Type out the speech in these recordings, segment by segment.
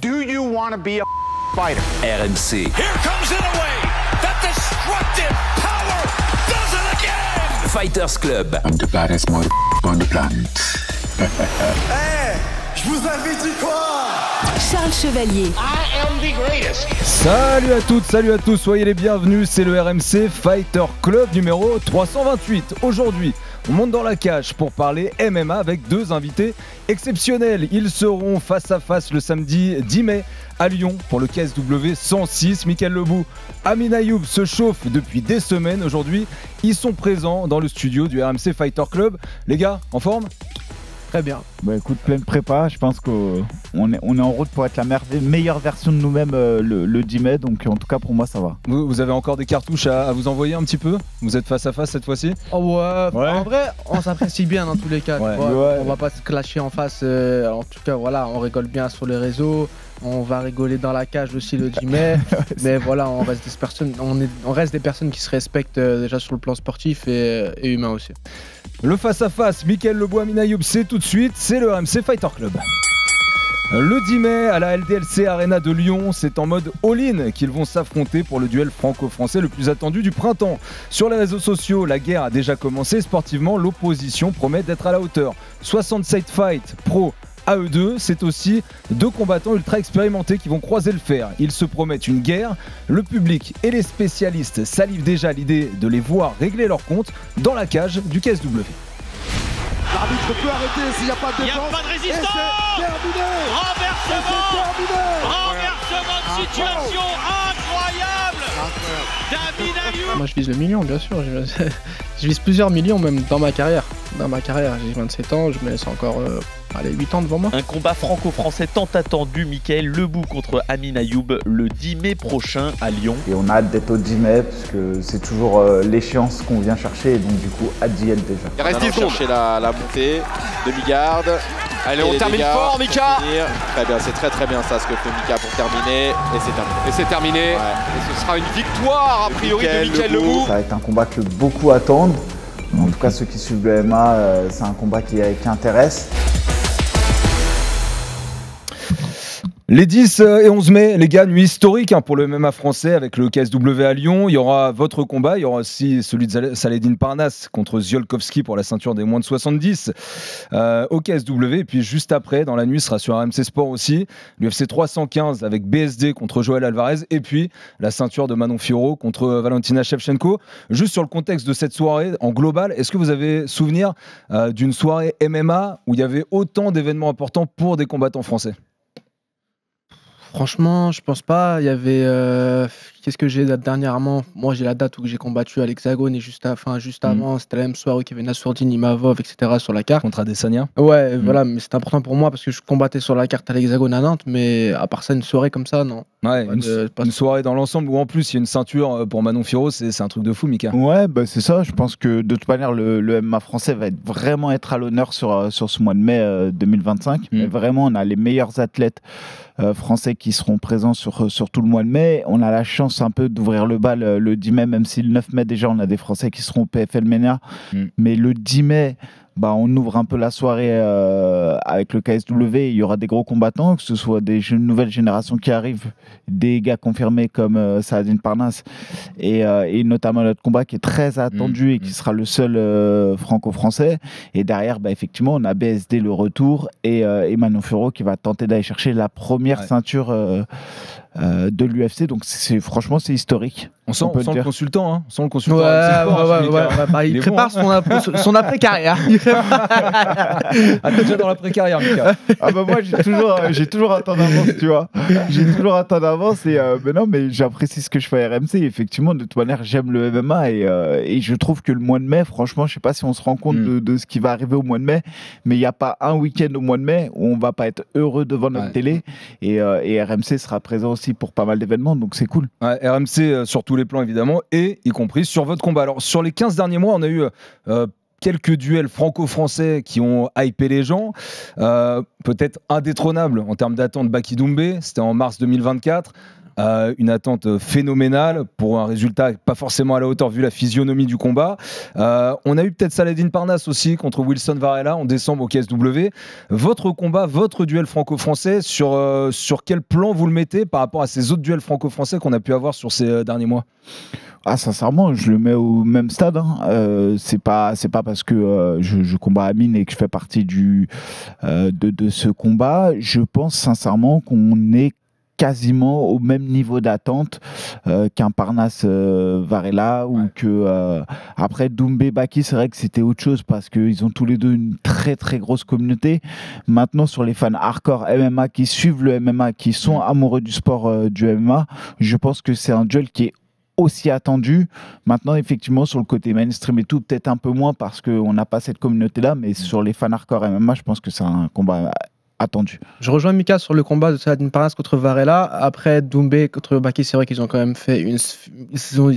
Do you want to be a fighter? RMC. Here comes Inoue. That destructive power does it again. Fighters Club. I'm the baddest mother on the planet. Hey, je vous avais dit quoi? Charles Chevalier. I am the greatest. Salut à toutes, salut à tous, soyez les bienvenus, c'est le RMC Fighter Club numéro 328. Aujourd'hui, on monte dans la cage pour parler MMA avec deux invités exceptionnels. Ils seront face à face le samedi 10 mai à Lyon pour le KSW 106. Michael Lebou, Amin Ayoub se chauffent depuis des semaines. Aujourd'hui, ils sont présents dans le studio du RMC Fighter Club. Les gars, en forme ? Très bien. Bah écoute, pleine prépa, je pense qu'on est en route pour être la meilleure version de nous-mêmes le 10 mai, donc en tout cas pour moi ça va. Vous avez encore des cartouches à vous envoyer un petit peu ? Vous êtes face à face cette fois-ci ? Oh ouais. En vrai, on s'apprécie bien dans tous les cas. Ouais. On va pas se clasher en face, en tout cas voilà, on rigole bien sur les réseaux. On va rigoler dans la cage aussi le 10 mai, mais voilà, on reste des personnes qui se respectent déjà sur le plan sportif et humain aussi. Le face-à-face, Michael Lebou, Amin Ayoub, c'est tout de suite, c'est le RMC Fighter Club. Le 10 mai, à la LDLC Arena de Lyon, c'est en mode all-in qu'ils vont s'affronter pour le duel franco-français le plus attendu du printemps. Sur les réseaux sociaux, la guerre a déjà commencé. Sportivement, l'opposition promet d'être à la hauteur. 67 fights pro à eux deux, c'est aussi deux combattants ultra expérimentés qui vont croiser le fer. Ils se promettent une guerre. Le public et les spécialistes salivent déjà à l'idée de les voir régler leur compte dans la cage du KSW. L'arbitre peut arrêter s'il n'y a pas de défense. Il n'y a pas de résistance. Et c'est terminé. Renversement de situation incroyable d'Amin Ayoub. Moi je vise le million bien sûr, je vise plusieurs millions même dans ma carrière. J'ai 27 ans, je me laisse encore 8 ans devant moi. Un combat franco-français tant attendu, Michael Lebou contre Amin Ayoub le 10 mai prochain à Lyon. Et on a hâte d'être au 10 mai parce que c'est toujours l'échéance qu'on vient chercher et donc du coup hâte d'y être déjà. Il reste 10 secondes. Chercher la montée, demi-garde. Allez, on termine fort, Mika. Très bien, c'est très bien ça ce que fait Mika pour terminer. Et c'est terminé. Et c'est terminé. Ouais. Et ce sera une victoire a priori de Michael Lebou. Ça va être un combat que beaucoup attendent. En tout cas, ceux qui suivent le MMA, c'est un combat qui intéresse. Les 10 et 11 mai, les gars, nuit historique pour le MMA français avec le KSW à Lyon. Il y aura votre combat, il y aura aussi celui de Saladin Parnasse contre Ziolkowski pour la ceinture des moins de 70 au KSW. Et puis juste après, dans la nuit, sera sur RMC Sport aussi, l'UFC 315 avec BSD contre Joël Alvarez. Et puis la ceinture de Manon Fiorot contre Valentina Shevchenko. Juste sur le contexte de cette soirée, en global, est-ce que vous avez souvenir d'une soirée MMA où il y avait autant d'événements importants pour des combattants français ? Franchement, je pense pas. Il y avait. Qu'est-ce que j'ai dernièrement? Moi, j'ai la date où j'ai combattu à l'Hexagone et juste avant, c'était la même soirée où il y avait Nassourdine, Imavov, etc. sur la carte. Contre Adesanya. Ouais, voilà, mais c'est important pour moi parce que je combattais sur la carte à l'Hexagone à Nantes, mais à part ça, une soirée comme ça, non. Ouais, une soirée dans l'ensemble où en plus il y a une ceinture pour Manon Fiorot, c'est un truc de fou, Mika. Ouais, bah c'est ça. Je pense que de toute manière, le MMA français va vraiment être à l'honneur sur ce mois de mai 2025. Mais vraiment, on a les meilleurs athlètes français qui seront présents sur tout le mois de mai. On a la chance un peu d'ouvrir le bal le 10 mai, même si le 9 mai déjà on a des Français qui seront au PFL MENA. Mais le 10 mai, on ouvre un peu la soirée avec le KSW. Il y aura des gros combattants, que ce soit des nouvelles générations qui arrivent, des gars confirmés comme Saladin Parnasse et notamment notre combat qui est très attendu et qui sera le seul franco-français. Et derrière, effectivement, on a BSD le retour et Manon Fiorot qui va tenter d'aller chercher la première ceinture de l'UFC. Donc franchement, c'est historique. On sent le consultant, hein. On sent le consultant. Ouais. Il prépare son après-carrière. T'es déjà dans l'après-carrière, Mika. Moi, j'ai toujours un temps d'avance, tu vois. J'ai toujours un temps d'avance mais j'apprécie ce que je fais à RMC. Effectivement, de toute manière, j'aime le MMA et je trouve que le mois de mai, franchement, je sais pas si on se rend compte de ce qui va arriver au mois de mai, mais il n'y a pas un week-end au mois de mai où on va pas être heureux devant notre télé et RMC sera présent aussi pour pas mal d'événements, donc c'est cool. Ouais, RMC sur tous les plans évidemment, et y compris sur votre combat. Alors sur les 15 derniers mois, on a eu quelques duels franco-français qui ont hypé les gens, peut-être indétrônables en termes d'attente. Baki Doumbé, c'était en mars 2024. une attente phénoménale pour un résultat pas forcément à la hauteur vu la physionomie du combat. On a eu peut-être Saladin Parnasse aussi contre Wilson Varela en décembre au KSW. Votre combat, votre duel franco-français, sur quel plan vous le mettez par rapport à ces autres duels franco-français qu'on a pu avoir sur ces derniers mois? Sincèrement, je le mets au même stade. C'est pas parce que je combats Amine et que je fais partie de ce combat. Je pense sincèrement qu'on est quasiment au même niveau d'attente qu'un Parnasse Varela ou que après Doumbé Baki, c'est vrai que c'était autre chose parce qu'ils ont tous les deux une très très grosse communauté. Maintenant, sur les fans hardcore MMA qui suivent le MMA, qui sont amoureux du sport du MMA, je pense que c'est un duel qui est aussi attendu. Maintenant, effectivement, sur le côté mainstream et tout, peut-être un peu moins parce qu'on n'a pas cette communauté-là, mais sur les fans hardcore MMA, je pense que c'est un combat attendu. Je rejoins Mika sur le combat de Saladin Parnasse contre Varela. Après Doumbé contre Baki, c'est vrai qu'ils ont quand même fait une saison.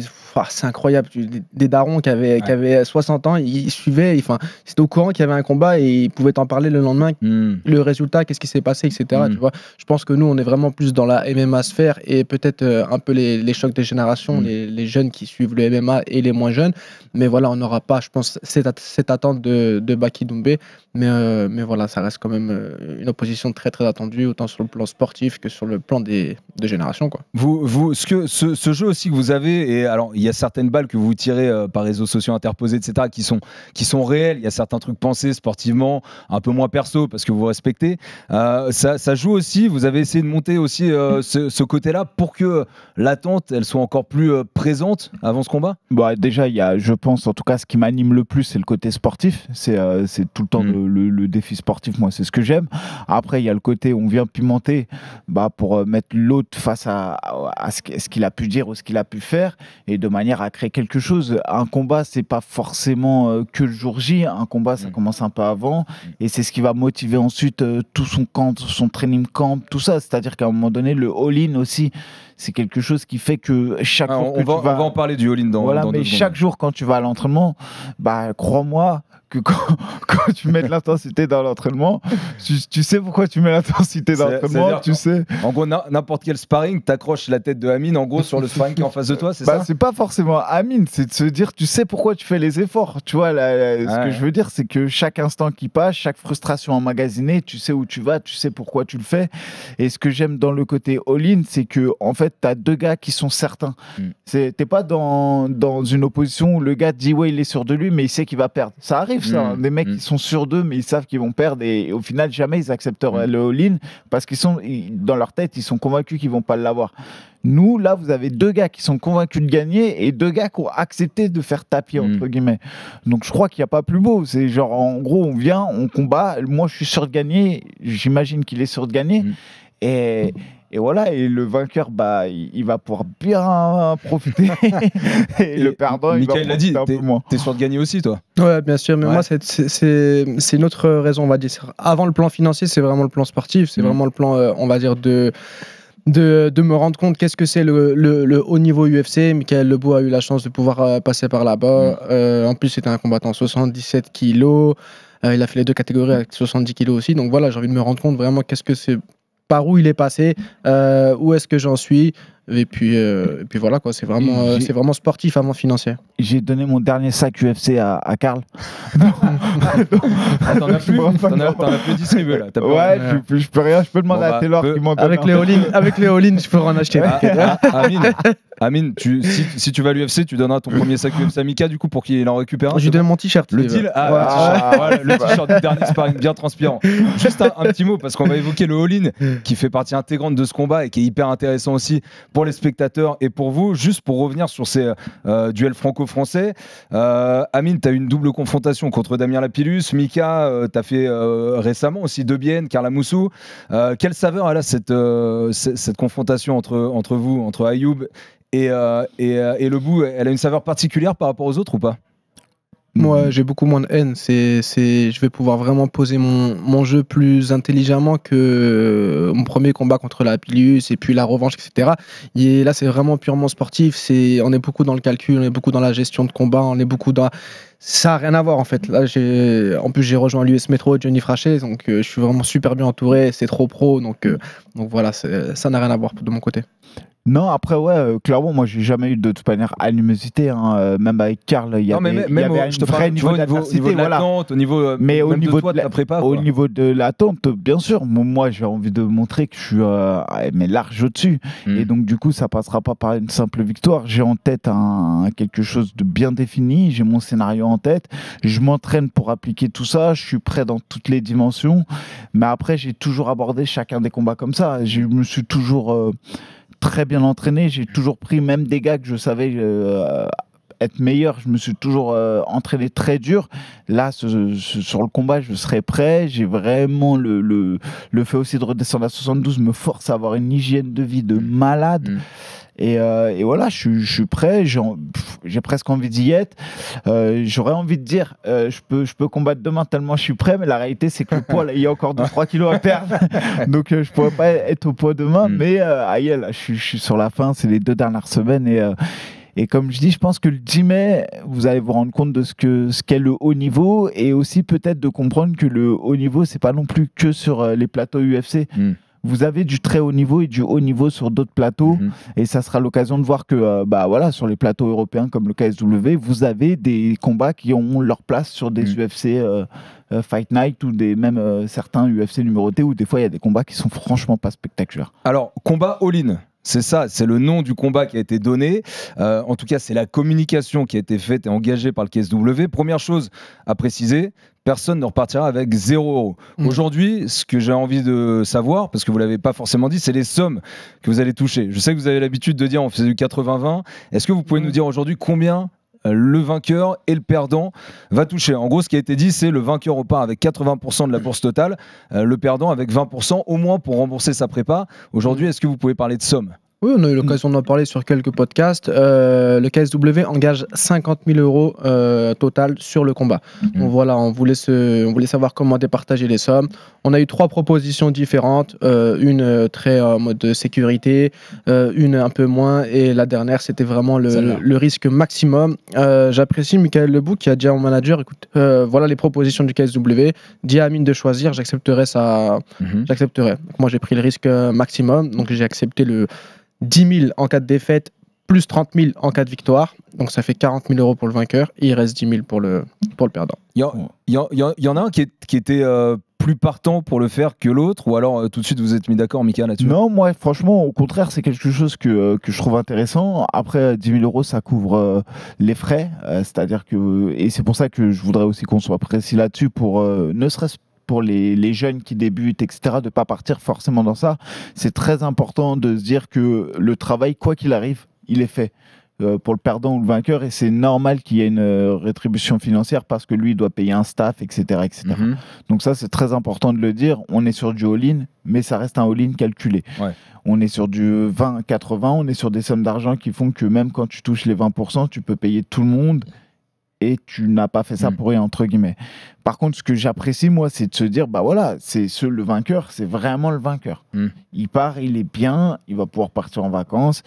C'est incroyable. Des darons qui avaient 60 ans, ils suivaient, c'était au courant qu'il y avait un combat et ils pouvaient t'en parler le lendemain. Le résultat, qu'est-ce qui s'est passé, etc. Tu vois, je pense que nous, on est vraiment plus dans la MMA sphère et peut-être un peu les chocs des générations, les jeunes qui suivent le MMA et les moins jeunes. Mais voilà, on n'aura pas, je pense, cette attente de Baki Doumbé. Mais voilà, ça reste quand même une opposition très très attendue, autant sur le plan sportif que sur le plan de génération, quoi. Ce jeu aussi que vous avez, et alors il y a certaines balles que vous tirez par réseaux sociaux interposés, etc., qui sont réelles. Il y a certains trucs pensés sportivement, un peu moins perso parce que vous respectez. Ça joue aussi. Vous avez essayé de monter aussi ce côté-là pour que l'attente, elle soit encore plus présente avant ce combat. Déjà, je pense, en tout cas, ce qui m'anime le plus, c'est le côté sportif. C'est tout le temps le défi sportif. Moi, c'est ce que j'aime. Après, il y a le côté, on vient pimenter pour mettre l'autre face à ce qu'il a pu dire ou ce qu'il a pu faire, et de manière à créer quelque chose. Un combat, c'est pas forcément que le jour J. Un combat, ça commence un peu avant, et c'est ce qui va motiver ensuite tout son camp, son training camp, tout ça. C'est-à-dire qu'à un moment donné, le all-in aussi, c'est quelque chose qui fait que chaque jour on va en parler du all-in dans mais chaque jour quand tu vas à l'entraînement, crois-moi que quand tu mets de l'intensité dans l'entraînement, tu sais pourquoi tu mets l'intensité dans l'entraînement, tu sais. En gros, n'importe quel sparring, t'accroches la tête de Amine en gros sur le sparring qui est en face de toi, c'est ça? C'est pas forcément Amine, c'est de se dire, tu sais pourquoi tu fais les efforts. Tu vois, ce que je veux dire, c'est que chaque instant qui passe, chaque frustration emmagasinée, tu sais où tu vas, tu sais pourquoi tu le fais. Et ce que j'aime dans le côté all-in, c'est que en fait, t'as deux gars qui sont certains. T'es pas dans une opposition où le gars dit ouais, il est sûr de lui, mais il sait qu'il va perdre. Ça arrive. Des mecs qui sont sûrs d'eux mais ils savent qu'ils vont perdre et au final jamais ils accepteront le all-in parce dans leur tête ils sont convaincus qu'ils vont pas l'avoir. Nous là vous avez deux gars qui sont convaincus de gagner et deux gars qui ont accepté de faire tapis entre guillemets. Donc je crois qu'il n'y a pas plus beau. C'est genre en gros on vient, on combat, moi je suis sûr de gagner, j'imagine qu'il est sûr de gagner et voilà, et le vainqueur, il va pouvoir bien profiter. Et le perdant, Mickaël l'a dit, un peu moins. T'es sûr de gagner aussi, toi? Ouais, bien sûr, mais moi, c'est une autre raison, on va dire. Avant le plan financier, c'est vraiment le plan sportif, c'est vraiment le plan, on va dire, de me rendre compte qu'est-ce que c'est le haut niveau UFC. Mickaël Lebou a eu la chance de pouvoir passer par là-bas. En plus, c'était un combattant 77 kilos. Il a fait les deux catégories avec 70 kilos aussi. Donc voilà, j'ai envie de me rendre compte vraiment qu'est-ce que c'est, par où il est passé, où est-ce que j'en suis. Et puis voilà, quoi. C'est vraiment sportif avant financier. J'ai donné mon dernier sac UFC à Karl. T'en as plus distribué là. Je peux rien, je peux demander à Taylor qui m'en donne. Avec les all-in, je peux en acheter. Amine, si tu vas à l'UFC, tu donneras ton premier sac UFC à Mika du coup pour qu'il en récupère un. Je lui donne mon t-shirt. Le deal, le t-shirt du dernier sparring bien transpirant. Juste un petit mot parce qu'on va évoquer le all-in qui fait partie intégrante de ce combat et qui est hyper intéressant aussi pour les spectateurs et pour vous. Juste pour revenir sur ces duels franco-français, Amine, tu as eu une double confrontation contre Damien Lapillus. Mika, tu as fait récemment aussi Debienne, Carla Moussou. Quelle saveur elle a cette confrontation entre vous, entre Ayoub et Lebou? Elle a une saveur particulière par rapport aux autres ou pas? Moi, j'ai beaucoup moins de haine. Je vais pouvoir vraiment poser mon jeu plus intelligemment que mon premier combat contre la Lapillus et puis la revanche, etc. Et là, c'est vraiment purement sportif. On est beaucoup dans le calcul, on est beaucoup dans la gestion de combat, on est beaucoup dans... Ça n'a rien à voir en fait. Là, en plus, j'ai rejoint l'US Metro, Johnny Frachet, donc je suis vraiment super bien entouré. C'est trop pro, donc voilà, ça n'a rien à voir de mon côté. Non, après, clairement, moi, j'ai jamais eu de toute manière animosité. Même avec Karl, il y avait un vrai niveau d'adversité. Au niveau mais au niveau de la prépa. Au niveau de l'attente, bien sûr, moi, j'ai envie de montrer que je suis mais large au-dessus. Et donc, du coup, ça passera pas par une simple victoire. J'ai en tête quelque chose de bien défini. J'ai mon scénario en tête. Je m'entraîne pour appliquer tout ça. Je suis prêt dans toutes les dimensions. Mais après, j'ai toujours abordé chacun des combats comme ça. Je me suis toujours... très bien entraîné, j'ai toujours pris même des gars que je savais être meilleur, je me suis toujours entraîné très dur. Là, sur le combat, je serai prêt, j'ai vraiment le fait aussi de redescendre à 72 me force à avoir une hygiène de vie de malade. Et voilà, je suis prêt, j'ai presque envie d'y être. J'aurais envie de dire, je peux combattre demain tellement je suis prêt, mais la réalité, c'est que le poids, là, il y a encore 2-3 kilos à perdre. Donc, je pourrais pas être au poids demain, mais aïe, là, je suis sur la fin, c'est les 2 dernières semaines. Et comme je dis, je pense que le 10 mai, vous allez vous rendre compte de ce qu'est le haut niveau, et aussi peut-être de comprendre que le haut niveau, c'est pas non plus que sur les plateaux UFC. Vous avez du très haut niveau et du haut niveau sur d'autres plateaux, et ça sera l'occasion de voir que sur les plateaux européens comme le KSW, vous avez des combats qui ont leur place sur des UFC Fight Night ou même certains UFC numérotés, où des fois il y a des combats qui sont franchement pas spectaculaires. Alors, combat all-in, c'est ça, c'est le nom du combat qui a été donné. En tout cas, c'est la communication qui a été faite et engagée par le KSW. Première chose à préciser, personne ne repartira avec 0 €. Aujourd'hui, ce que j'ai envie de savoir, parce que vous ne l'avez pas forcément dit, c'est les sommes que vous allez toucher. Je sais que vous avez l'habitude de dire on faisait du 80-20. Est-ce que vous pouvez nous dire aujourd'hui combien le vainqueur et le perdant va toucher? En gros, ce qui a été dit, c'est le vainqueur repart avec 80% de la bourse totale, le perdant avec 20%, au moins pour rembourser sa prépa. Aujourd'hui, est-ce que vous pouvez parler de sommes? Oui, on a eu l'occasion d'en parler sur quelques podcasts. Le KSW engage 50 000 € total sur le combat. Donc voilà, on voulait savoir comment départager les sommes. On a eu 3 propositions différentes, une très en mode sécurité, une un peu moins, et la dernière, c'était vraiment le risque maximum. J'apprécie Michael Lebou qui a dit à mon manager, écoute, voilà les propositions du KSW, dis à Amine de choisir, j'accepterai ça. J'accepterai. Donc moi, j'ai pris le risque maximum, donc j'ai accepté le 10 000 en cas de défaite, plus 30 000 en cas de victoire. Donc ça fait 40 000 € pour le vainqueur, et il reste 10 000 pour le perdant. Il y en a un qui était plus partant pour le faire que l'autre, ou alors tout de suite vous êtes mis d'accord, Mika, là-dessus? Non, moi franchement, au contraire, c'est quelque chose que je trouve intéressant. Après, 10 000 €, ça couvre les frais, c'est-à-dire que, et c'est pour ça que je voudrais aussi qu'on soit précis là-dessus, pour ne serait-ce pour les jeunes qui débutent, etc., de ne pas partir forcément dans ça. C'est très important de se dire que le travail, quoi qu'il arrive, il est fait pour le perdant ou le vainqueur, et c'est normal qu'il y ait une rétribution financière parce que lui, il doit payer un staff, etc. etc. Donc ça, c'est très important de le dire. On est sur du all-in, mais ça reste un all-in calculé. On est sur du 20-80, on est sur des sommes d'argent qui font que même quand tu touches les 20%, tu peux payer tout le monde, et tu n'as pas fait ça pour rien, entre guillemets. Par contre, ce que j'apprécie, moi, c'est de se dire, le vainqueur, c'est vraiment le vainqueur. Il part, il est bien, il va pouvoir partir en vacances.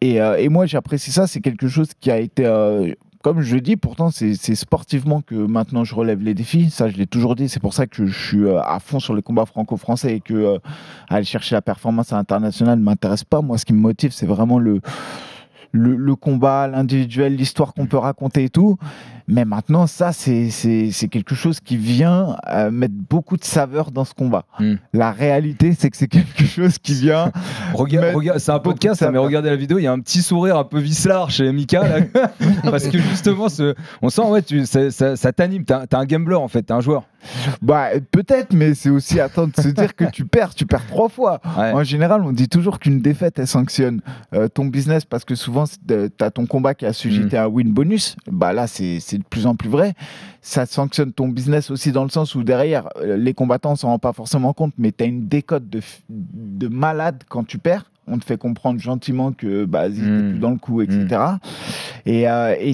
Et moi, j'apprécie ça, c'est quelque chose qui a été... comme je le dis, pourtant, c'est sportivement que maintenant je relève les défis. Ça, je l'ai toujours dit. C'est pour ça que je suis à fond sur les combats franco-français, et que aller chercher la performance à l'international ne m'intéresse pas. Moi, ce qui me motive, c'est vraiment le combat, l'individuel, l'histoire qu'on peut raconter et tout. Mais maintenant, ça, c'est quelque chose qui vient mettre beaucoup de saveur dans ce combat. La réalité, c'est que c'est quelque chose qui vient... Regarde, c'est un podcast, mais regardez la vidéo, il y a un petit sourire un peu vicelard chez Mika, là, parce que justement, on sent, ça t'anime. T'es un gambler, en fait, t'es un joueur. Peut-être, mais c'est aussi attendre de se dire que tu perds 3 fois. En général, on dit toujours qu'une défaite, elle sanctionne ton business, parce que souvent, t'as ton combat qui est assujetti à un win bonus. Là, c'est de plus en plus vrai. Ça sanctionne ton business aussi, dans le sens où derrière, les combattants ne s'en rendent pas forcément compte, mais tu as une décote de malade quand tu perds. On te fait comprendre gentiment que t'es plus dans le coup, etc. Et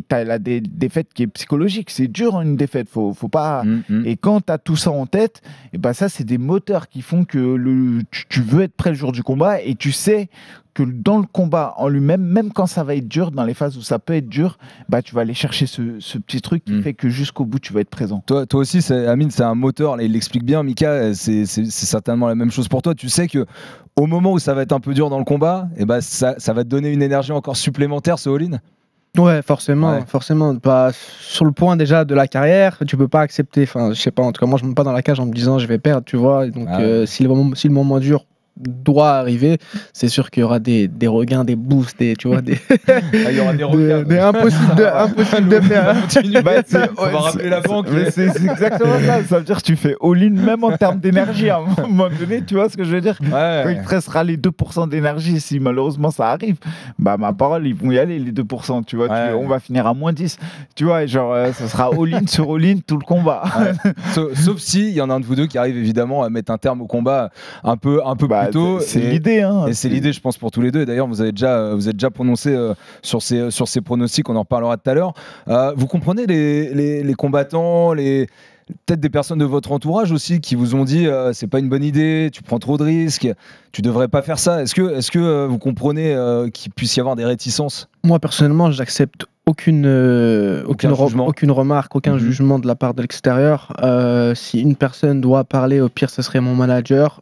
tu as la défaite qui est psychologique. C'est dur, une défaite. Faut pas... Et quand tu as tout ça en tête, ça, c'est des moteurs qui font que tu veux être prêt le jour du combat, et tu sais que dans le combat en lui-même, même quand ça va être dur, dans les phases où ça peut être dur, tu vas aller chercher ce petit truc qui fait que jusqu'au bout, tu vas être présent. Toi aussi, Amine, c'est un moteur. Là, il l'explique bien, Mika, c'est certainement la même chose pour toi. Tu sais que au moment où ça va être un peu dur dans le combat, et ben ça va te donner une énergie encore supplémentaire, ce all-in. Ouais, forcément. Bah, sur le point déjà de la carrière, tu peux pas accepter. Enfin, je sais pas. En tout cas, moi, je me mets pas dans la cage en me disant je vais perdre, tu vois. Donc, si le moment dur doit arriver, c'est sûr qu'il y aura des regains, des boosts, tu vois, il y aura des regains, des impossibles de faire. On va rappeler la banque. C'est exactement ça. Ça veut dire que tu fais all-in même en termes d'énergie à un moment donné, tu vois ce que je veux dire. Quand il te restera les 2% d'énergie, si malheureusement ça arrive, bah ma parole, ils vont y aller les 2%, tu vois. On va finir à moins 10, tu vois, genre ça sera all-in sur all-in tout le combat. Sauf si il y en a un de vous deux qui arrive évidemment à mettre un terme au combat un peu plus tôt. C'est l'idée, hein. Et c'est l'idée, je pense, pour tous les deux. Et d'ailleurs, vous êtes déjà prononcé sur ces pronostics. On en reparlera tout à l'heure. Vous comprenez les combattants, peut-être des personnes de votre entourage aussi qui vous ont dit c'est pas une bonne idée, tu prends trop de risques, tu devrais pas faire ça. Est-ce que vous comprenez qu'il puisse y avoir des réticences? Moi personnellement, j'accepte aucune remarque, aucun jugement de la part de l'extérieur. Si une personne doit parler, au pire, ce serait mon manager.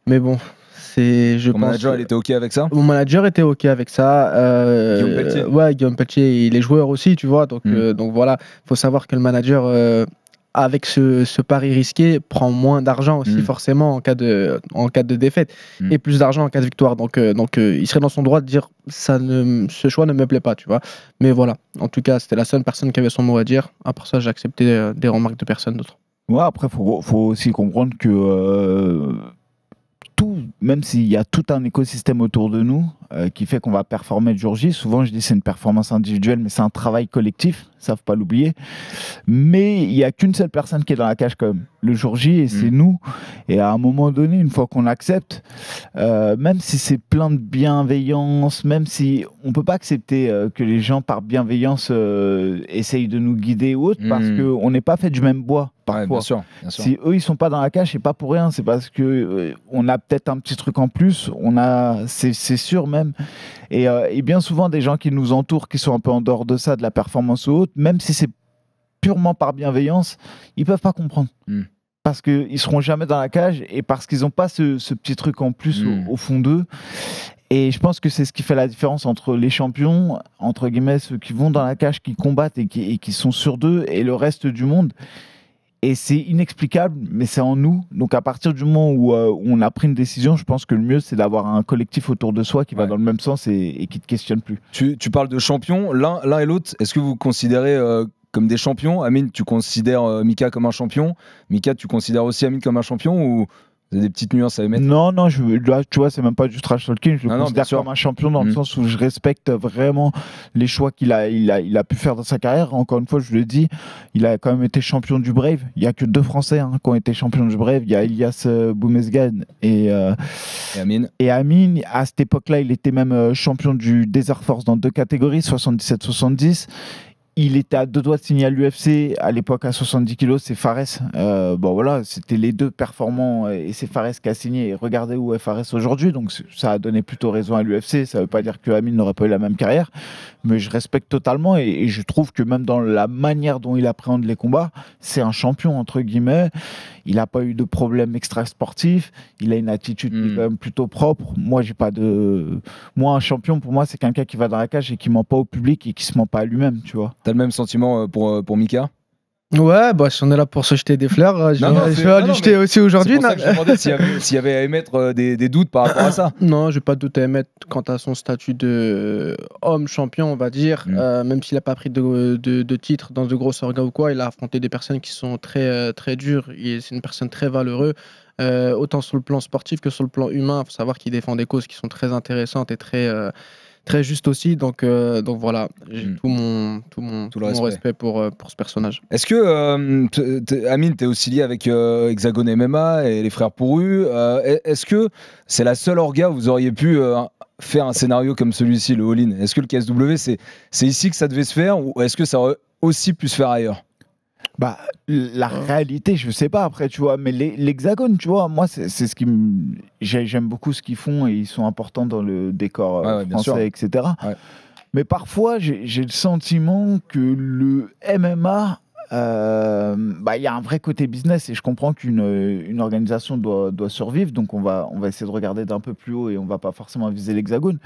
Mais bon, Ton manager, il était OK avec ça? Mon manager était OK avec ça. Guillaume Pelletier. Ouais, Guillaume Pelletier, il est joueur aussi, tu vois. Donc voilà, il faut savoir que le manager, avec ce pari risqué, prend moins d'argent aussi, forcément, en cas de défaite, et plus d'argent en cas de victoire. Donc il serait dans son droit de dire ce choix ne me plaît pas, tu vois. Mais voilà, en tout cas, c'était la seule personne qui avait son mot à dire. Après ça, j'ai accepté des remarques de personne d'autre. Ouais, après, faut aussi comprendre que même s'il y a tout un écosystème autour de nous qui fait qu'on va performer le jour J, souvent je dis c'est une performance individuelle, mais c'est un travail collectif, ça ne faut pas l'oublier. Mais il n'y a qu'une seule personne qui est dans la cage quand même, le jour J, et c'est nous. Et à un moment donné, une fois qu'on accepte, même si c'est plein de bienveillance, même si on ne peut pas accepter que les gens par bienveillance essayent de nous guider ou autre, parce qu'on n'est pas fait du même bois. Ouais, bien sûr. Si eux ils sont pas dans la cage, c'est pas pour rien, c'est parce que on a peut-être un petit truc en plus, c'est sûr même, et bien souvent des gens qui nous entourent, qui sont un peu en dehors de ça, de la performance ou autre, même si c'est purement par bienveillance, ils peuvent pas comprendre. Parce qu'ils seront jamais dans la cage et parce qu'ils n'ont pas ce petit truc en plus au fond d'eux. Et je pense que c'est ce qui fait la différence entre les champions, entre guillemets, ceux qui vont dans la cage, qui combattent et qui sont sûrs d'eux, et le reste du monde. Et c'est inexplicable, mais c'est en nous. Donc à partir du moment où on a pris une décision, je pense que le mieux, c'est d'avoir un collectif autour de soi qui va dans le même sens et qui ne te questionne plus. Tu parles de champions, l'un et l'autre. Est-ce que vous considérez comme des champions? Amine, tu considères Mika comme un champion? Mika, tu considères aussi Amine comme un champion, ou vous avez des petites nuances à émettre? Non, là, tu vois, c'est même pas du trash talking. Je le considère comme un champion dans le sens où je respecte vraiment les choix qu'il a pu faire dans sa carrière. Encore une fois, je le dis, il a quand même été champion du Brave. Il n'y a que 2 Français qui ont été champions du Brave. Il y a Elias Boumezgane et Amine. Et Amine, à cette époque-là, il était même champion du Desert Force dans 2 catégories, 77-70. Il était à 2 doigts de signer à l'UFC à l'époque à 70 kilos, c'est Fares. Bon voilà, c'était les 2 performants et c'est Fares qui a signé. Et regardez où est Fares aujourd'hui, donc ça a donné plutôt raison à l'UFC. Ça ne veut pas dire que Amine n'aurait pas eu la même carrière, mais je respecte totalement et je trouve que même dans la manière dont il appréhende les combats, c'est un champion entre guillemets. Il n'a pas eu de problème extra-sportif, il a une attitude qui est quand même plutôt propre. Moi, un champion, pour moi, c'est quelqu'un qui va dans la cage et qui ment pas au public et qui se ment pas à lui-même, tu vois. T'as le même sentiment pour Mika? Ouais, bah si on est là pour se jeter des fleurs, je vais lui jeter aussi aujourd'hui. C'est pour ça que je me demandais s'il y avait à émettre des doutes par rapport à ça. Non, j'ai pas de doute à émettre quant à son statut de homme champion, on va dire. Même s'il n'a pas pris de titre dans de grosses orgas ou quoi, il a affronté des personnes qui sont très, très dures. C'est une personne très valeureuse, autant sur le plan sportif que sur le plan humain. Il faut savoir qu'il défend des causes qui sont très intéressantes et très juste aussi, donc voilà, j'ai tout mon respect pour ce personnage. Est-ce que Amine, t'es aussi lié avec Hexagone MMA et les frères Pourru, est-ce que c'est la seule orga où vous auriez pu faire un scénario comme celui-ci, le all-in? Est-ce que le KSW c'est ici que ça devait se faire, ou est-ce que ça aurait aussi pu se faire ailleurs? Bah, la réalité, je sais pas après, tu vois, mais l'Hexagone, tu vois, moi, c'est ce qui j'aime beaucoup ce qu'ils font et ils sont importants dans le décor français, etc. Ouais. Mais parfois, j'ai le sentiment que le MMA il y a un vrai côté business et je comprends qu'une organisation doit survivre, donc on va essayer de regarder d'un peu plus haut et on va pas forcément viser l'hexagone.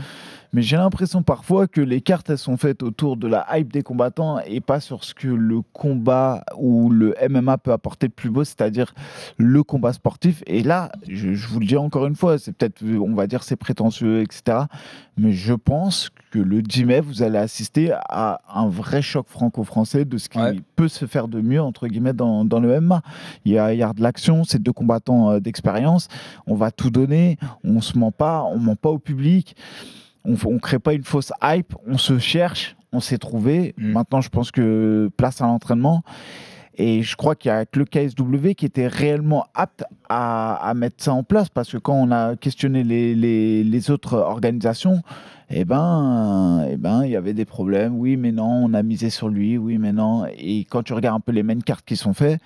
Mais j'ai l'impression parfois que les cartes elles sont faites autour de la hype des combattants et pas sur ce que le combat ou le MMA peut apporter de plus beau, c'est-à-dire le combat sportif. Et là, je vous le dis encore une fois, c'est peut-être, on va dire, c'est prétentieux, etc. Mais je pense que le 10 mai, vous allez assister à un vrai choc franco-français de ce qui peut se faire de mieux, entre guillemets, dans le MMA. Il y a de l'action, c'est 2 combattants d'expérience. On va tout donner, on se ment pas, on ment pas au public. On crée pas une fausse hype, on se cherche, on s'est trouvé. Maintenant, je pense que place à l'entraînement. Et je crois qu'il y a que le KSW qui était réellement apte à mettre ça en place, parce que quand on a questionné les autres organisations, il y avait des problèmes. Oui, mais non, on a misé sur lui. Oui, mais non. Et quand tu regardes un peu les main cards qui sont faits,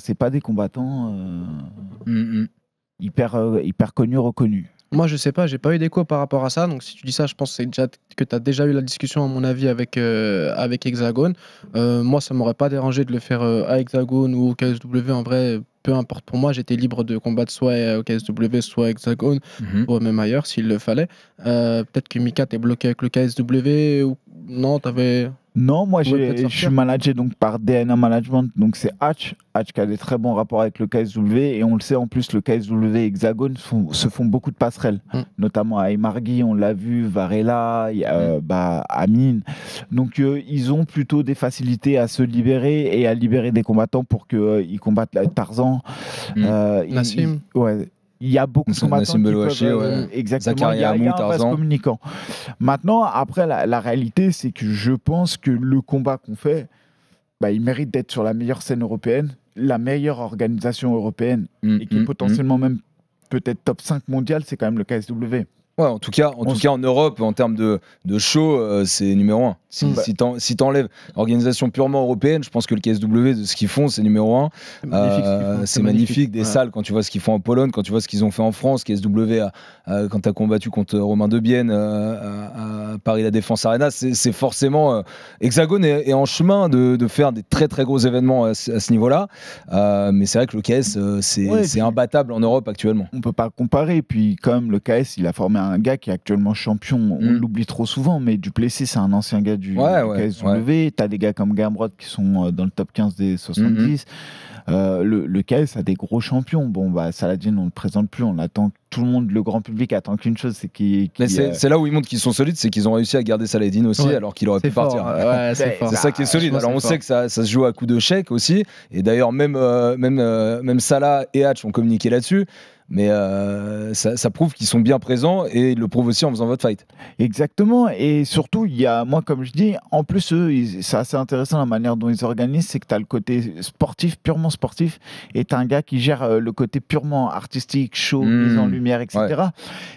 c'est pas des combattants hyper connus, reconnus. Moi, je sais pas, j'ai pas eu d'écho par rapport à ça. Donc, si tu dis ça, je pense que tu as déjà eu la discussion, à mon avis, avec Hexagone. Moi, ça m'aurait pas dérangé de le faire à Hexagone ou au KSW. En vrai, peu importe pour moi, j'étais libre de combattre soit au KSW, soit à Hexagone, ou même ailleurs, s'il le fallait. Peut-être que Mika t'es bloqué avec le KSW ou non, t'avais... Non, moi je suis managé donc par DNA Management, donc c'est Hatch qui a des très bons rapports avec le KSW et on le sait en plus, le KSW et Hexagone se font beaucoup de passerelles, notamment à Emargui, on l'a vu, Varela, Amine. Donc ils ont plutôt des facilités à se libérer et à libérer des combattants pour qu'ils combattent Tarzan. Nassim. Il y a beaucoup de combattants qui peuvent... Exactement, il y a un vaste communicant. Maintenant, après, la réalité, c'est que je pense que le combat qu'on fait, il mérite d'être sur la meilleure scène européenne, la meilleure organisation européenne, et qui est potentiellement même peut-être top 5 mondial, c'est quand même le KSW. Ouais, en tout cas en Europe, en termes de show, c'est numéro 1. Si t'enlèves l'organisation purement européenne, je pense que le KSW, de ce qu'ils font, c'est numéro 1. C'est magnifique. Des salles, quand tu vois ce qu'ils font en Pologne, quand tu vois ce qu'ils ont fait en France, KSW, quand tu as combattu contre Romain Debienne à Paris La Défense Arena, c'est forcément... Hexagone est en chemin de faire des très très gros événements à ce niveau-là. Mais c'est vrai que le KS, c'est imbattable en Europe actuellement. On peut pas comparer. Puis quand même, le KS, il a formé un gars qui est actuellement champion. On l'oublie trop souvent, mais Duplessis, c'est un ancien gars du KSW. T'as des gars comme Gamrot qui sont dans le top 15 des 70. Le KS a des gros champions. Saladin, on ne le présente plus. On attend, tout le monde, le grand public attend qu'une chose, c'est qu'il... C'est là où ils montrent qu'ils sont solides, c'est qu'ils ont réussi à garder Saladin aussi, alors qu'il aurait pu partir. C'est ça qui est solide. Alors on sait que ça se joue à coup de chèque aussi. Et d'ailleurs, même Salah et Hatch ont communiqué là-dessus. Mais ça prouve qu'ils sont bien présents et ils le prouvent aussi en faisant votre fight. Exactement. Et surtout, il y a, moi, comme je dis, en plus, eux, c'est assez intéressant la manière dont ils organisent, c'est que tu as le côté sportif, purement sportif, et tu as un gars qui gère le côté purement artistique, show, mise en lumière, etc.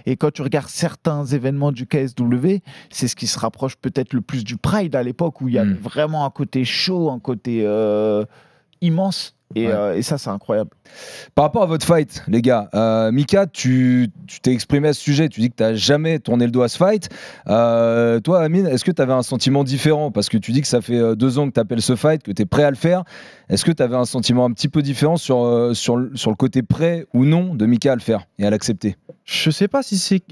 Et quand tu regardes certains événements du KSW, c'est ce qui se rapproche peut-être le plus du Pride à l'époque, où il y avait vraiment un côté show, un côté immense. Et ça, c'est incroyable. Par rapport à votre fight, les gars, Mika, tu t'es exprimé à ce sujet. Tu dis que tu n'as jamais tourné le dos à ce fight. Toi, Amine, est-ce que tu avais un sentiment différent? Parce que tu dis que ça fait 2 ans que tu appelles ce fight, que tu es prêt à le faire. Est-ce que tu avais un sentiment un petit peu différent sur le côté prêt ou non de Mika à le faire et à l'accepter? Je sais pas si c'est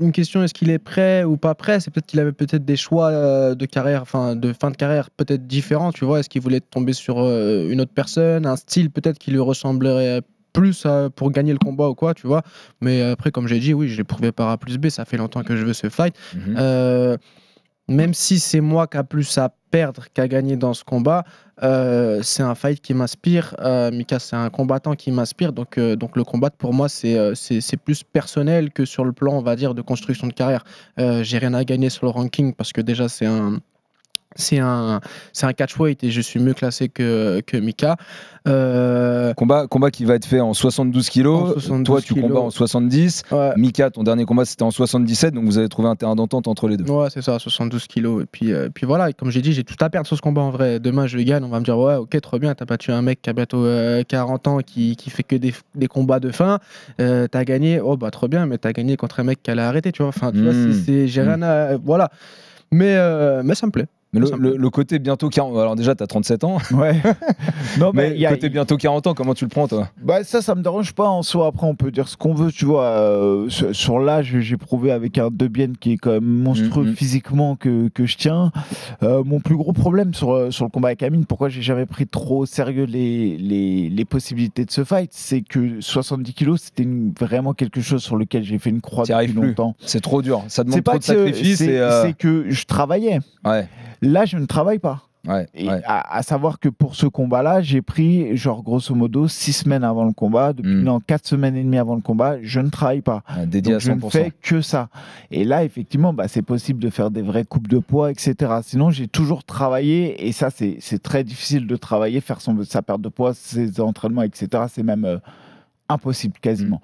une question, est-ce qu'il est prêt ou pas prêt. C'est peut-être qu'il avait peut-être des choix de carrière, enfin de fin de carrière peut-être différents, tu vois. Est-ce qu'il voulait tomber sur une autre personne, un style peut-être qui lui ressemblerait plus pour gagner le combat ou quoi, tu vois. Mais après, comme j'ai dit, oui, je l'ai prouvé par A plus B, ça fait longtemps que je veux ce fight. Même si c'est moi qui a plus à perdre qu'à gagner dans ce combat, c'est un fight qui m'inspire. Mika, c'est un combattant qui m'inspire. Donc le combat, pour moi, c'est plus personnel que sur le plan, on va dire, de construction de carrière. J'ai rien à gagner sur le ranking parce que déjà, c'est un catchweight et je suis mieux classé que Mika. Combat qui va être fait en 72 kilos. Toi, tu combats en 70. Mika, ton dernier combat, c'était en 77. Donc, vous avez trouvé un terrain d'entente entre les deux. Ouais, c'est ça, 72 kilos. Et puis voilà, comme j'ai dit, j'ai tout à perdre sur ce combat en vrai. Demain, je gagne. On va me dire, ouais, ok, trop bien. T'as battu un mec qui a bientôt 40 ans, qui fait que des combats de fin. T'as gagné. Oh, bah, trop bien, mais t'as gagné contre un mec qui allait arrêter, tu vois. Enfin, tu vois, j'ai rien à. Voilà. Mais ça me plaît. Mais le côté bientôt 40 alors déjà t'as 37 ans. Ouais. Non mais le côté bientôt 40 ans, comment tu le prends toi? Bah ça me dérange pas en soi. Après on peut dire ce qu'on veut, tu vois. Sur l'âge, j'ai prouvé avec un De Bienne qui est quand même monstrueux physiquement que je tiens. Mon plus gros problème sur le combat avec Amine, pourquoi j'ai jamais pris trop au sérieux les possibilités de ce fight, c'est que 70 kilos c'était vraiment quelque chose sur lequel j'ai fait une croix depuis longtemps. C'est trop dur, ça demande trop de sacrifices. C'est que je travaillais. Ouais. Là, je ne travaille pas. Ouais, et à savoir que pour ce combat-là, j'ai pris, genre, grosso modo, 6 semaines avant le combat. Depuis 4 semaines et demie avant le combat, je ne travaille pas. Dédié donc, à 100%. je ne fais que ça. Et là, effectivement, c'est possible de faire des vraies coupes de poids, etc. Sinon, j'ai toujours travaillé. Et ça, c'est très difficile de travailler, faire sa perte de poids, ses entraînements, etc. C'est même... impossible quasiment.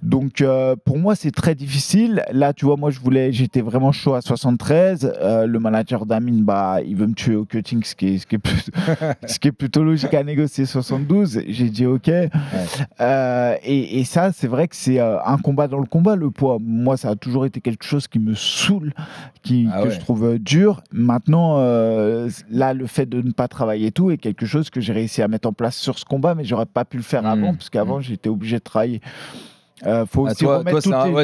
Donc pour moi c'est très difficile. Là tu vois, moi j'étais vraiment chaud à 73. Le manager d'Amine, il veut me tuer au cutting, ce qui est plutôt logique à négocier 72. J'ai dit ok. Et ça c'est vrai que c'est un combat dans le combat, le poids. Moi ça a toujours été quelque chose qui me saoule, que je trouve dur. Maintenant là le fait de ne pas travailler et tout est quelque chose que j'ai réussi à mettre en place sur ce combat, mais j'aurais pas pu le faire avant, parce qu'avant j'étais obligé de travailler. Faut aussi toi,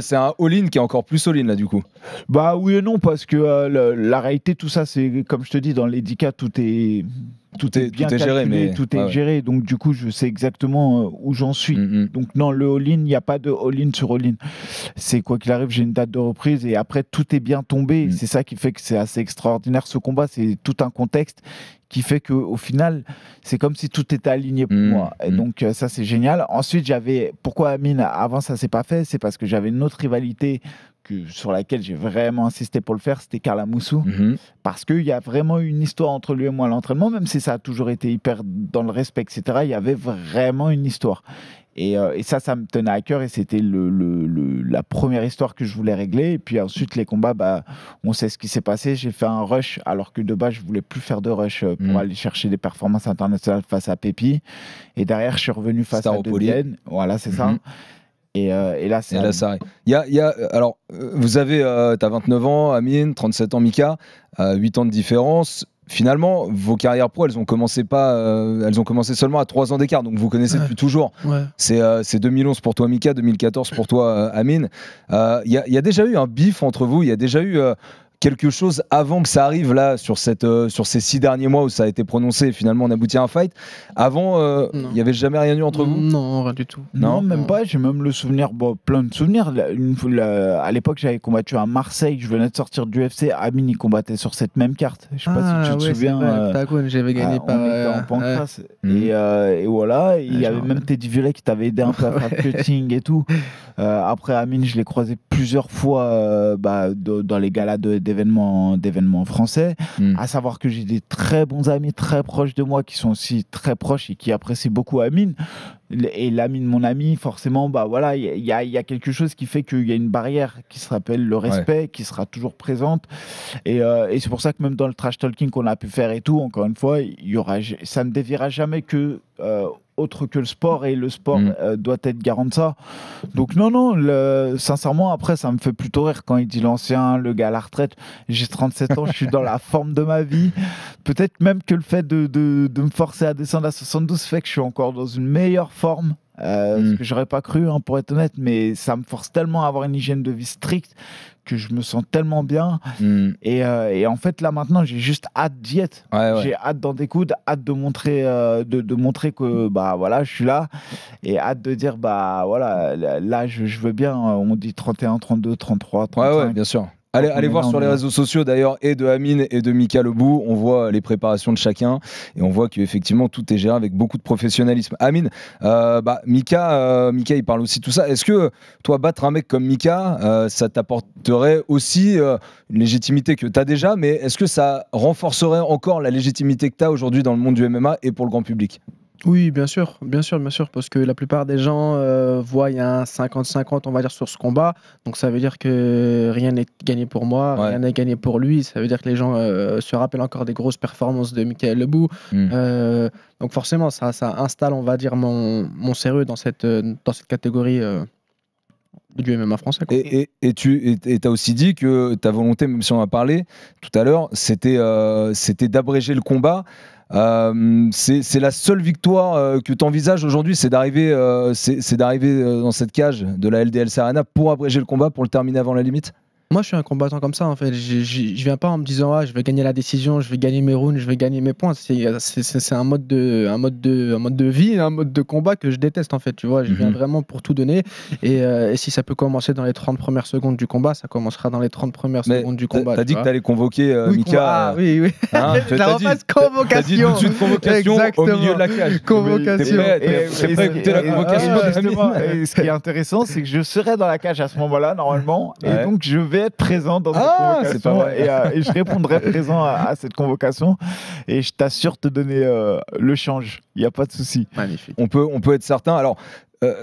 c'est un all-in qui est encore plus all-in là du coup. Bah oui et non, parce que la réalité tout ça c'est comme je te dis, dans les 10 cas tout est bien calculé, géré, mais tout est géré, donc du coup je sais exactement où j'en suis. Donc non, le all-in, il n'y a pas de all-in sur all-in. C'est quoi qu'il arrive, j'ai une date de reprise et après tout est bien tombé. C'est ça qui fait que c'est assez extraordinaire ce combat, c'est tout un contexte qui fait qu'au final, c'est comme si tout était aligné pour moi. Et donc, ça, c'est génial. Ensuite, pourquoi Amine, avant, ça s'est pas fait? C'est parce que j'avais une autre rivalité sur laquelle j'ai vraiment insisté pour le faire, c'était Karl Moussou. Parce qu'il y a vraiment une histoire entre lui et moi à l'entraînement, même si ça a toujours été hyper dans le respect, etc. Il y avait vraiment une histoire. Et ça me tenait à cœur et c'était la première histoire que je voulais régler. Et puis ensuite, les combats, on sait ce qui s'est passé. J'ai fait un rush alors que de base, je voulais plus faire de rush pour aller chercher des performances internationales face à Pépi. Et derrière, je suis revenu face à De Bienne. Voilà, c'est ça. Et là, c'est ça. Alors, vous avez, t'as 29 ans, Amine, 37 ans, Mika, 8 ans de différence. Finalement, vos carrières pro, elles ont commencé seulement à 3 ans d'écart, donc vous connaissez depuis toujours. C'est 2011 pour toi, Mika, 2014 pour toi, Amine. Il y a déjà eu un bif entre vous, il y a déjà eu quelque chose avant que ça arrive là sur ces 6 derniers mois où ça a été prononcé et finalement on aboutit à un fight. Avant, il n'y avait jamais rien eu entre vous? Non, rien du tout. Non, même pas. J'ai même le souvenir, plein de souvenirs. À l'époque, j'avais combattu à Marseille. Je venais de sortir du UFC. Amine, il combattait sur cette même carte. Je sais pas si tu te souviens. J'avais gagné par. On était en pancras. Et voilà. Il y avait même Teddy Violet qui t'avait aidé un peu à faire le cutting et tout. Après, Amine, je l'ai croisé plusieurs fois dans les galas d'événements français. À savoir que j'ai des très bons amis très proches de moi qui sont aussi très proches et qui apprécient beaucoup Amine. Et l'Amine, mon ami, forcément, voilà, il y a quelque chose qui fait qu'il y a une barrière qui s'appelle le respect, qui sera toujours présente. Et c'est pour ça que même dans le trash talking qu'on a pu faire et tout, encore une fois, ça ne déviera jamais que autre que le sport, et le sport doit être garant de ça. Donc non, sincèrement, après, ça me fait plutôt rire quand il dit l'ancien, le gars à la retraite. J'ai 37 ans, je suis dans la forme de ma vie. Peut-être même que le fait de me forcer à descendre à 72 fait que je suis encore dans une meilleure forme. Ce que j'aurais pas cru, pour être honnête, mais ça me force tellement à avoir une hygiène de vie stricte que je me sens tellement bien. Et en fait, là maintenant, j'ai juste hâte d'y être. J'ai hâte d'en découdre, hâte de montrer, de montrer que voilà, je suis là, et hâte de dire voilà, là je veux bien. On dit 31, 32, 33, 35. Ouais, bien sûr. Allez voir sur les réseaux sociaux d'ailleurs, et de Amine et de Mika Lebou, on voit les préparations de chacun et on voit qu'effectivement tout est géré avec beaucoup de professionnalisme. Amine, Mika il parle aussi de tout ça. Est-ce que toi, battre un mec comme Mika, ça t'apporterait aussi une légitimité que tu as déjà, mais est-ce que ça renforcerait encore la légitimité que tu as aujourd'hui dans le monde du MMA et pour le grand public? Oui, bien sûr, parce que la plupart des gens voient il y a un 50-50, on va dire, sur ce combat. Donc ça veut dire que rien n'est gagné pour moi, rien n'est gagné pour lui. Ça veut dire que les gens se rappellent encore des grosses performances de Mikael Lebou. Donc forcément, ça installe, on va dire, mon sérieux dans cette catégorie. du MMA français. Quoi. Et tu as aussi dit que ta volonté, même si on en a parlé tout à l'heure, c'était d'abréger le combat. C'est la seule victoire que tu envisages aujourd'hui, c'est d'arriver dans cette cage de la LDLC Arena pour abréger le combat, pour le terminer avant la limite? Moi, je suis un combattant comme ça, en fait. Je viens pas en me disant, je vais gagner la décision, je vais gagner mes rounds, je vais gagner mes points. C'est un mode de vie, un mode de combat que je déteste, en fait. Tu vois, je viens vraiment pour tout donner. Et si ça peut commencer dans les 30 premières secondes du combat, ça commencera dans les 30 premières secondes du combat. T'as dit que t'allais convoquer Mika. Oui. Hein, la repasse convocation. T'as dit tout de suite convocation. Exactement. Au milieu de la cage. Convocation. T'es prêt à écouter la convocation? Ce qui est intéressant, c'est que je serai dans la cage à ce moment-là, normalement. Et donc, je vais être présent dans cette convocation et je répondrai présent à cette convocation et je t'assure de te donner le change, il n'y a pas de souci. Magnifique. On peut être certain. Alors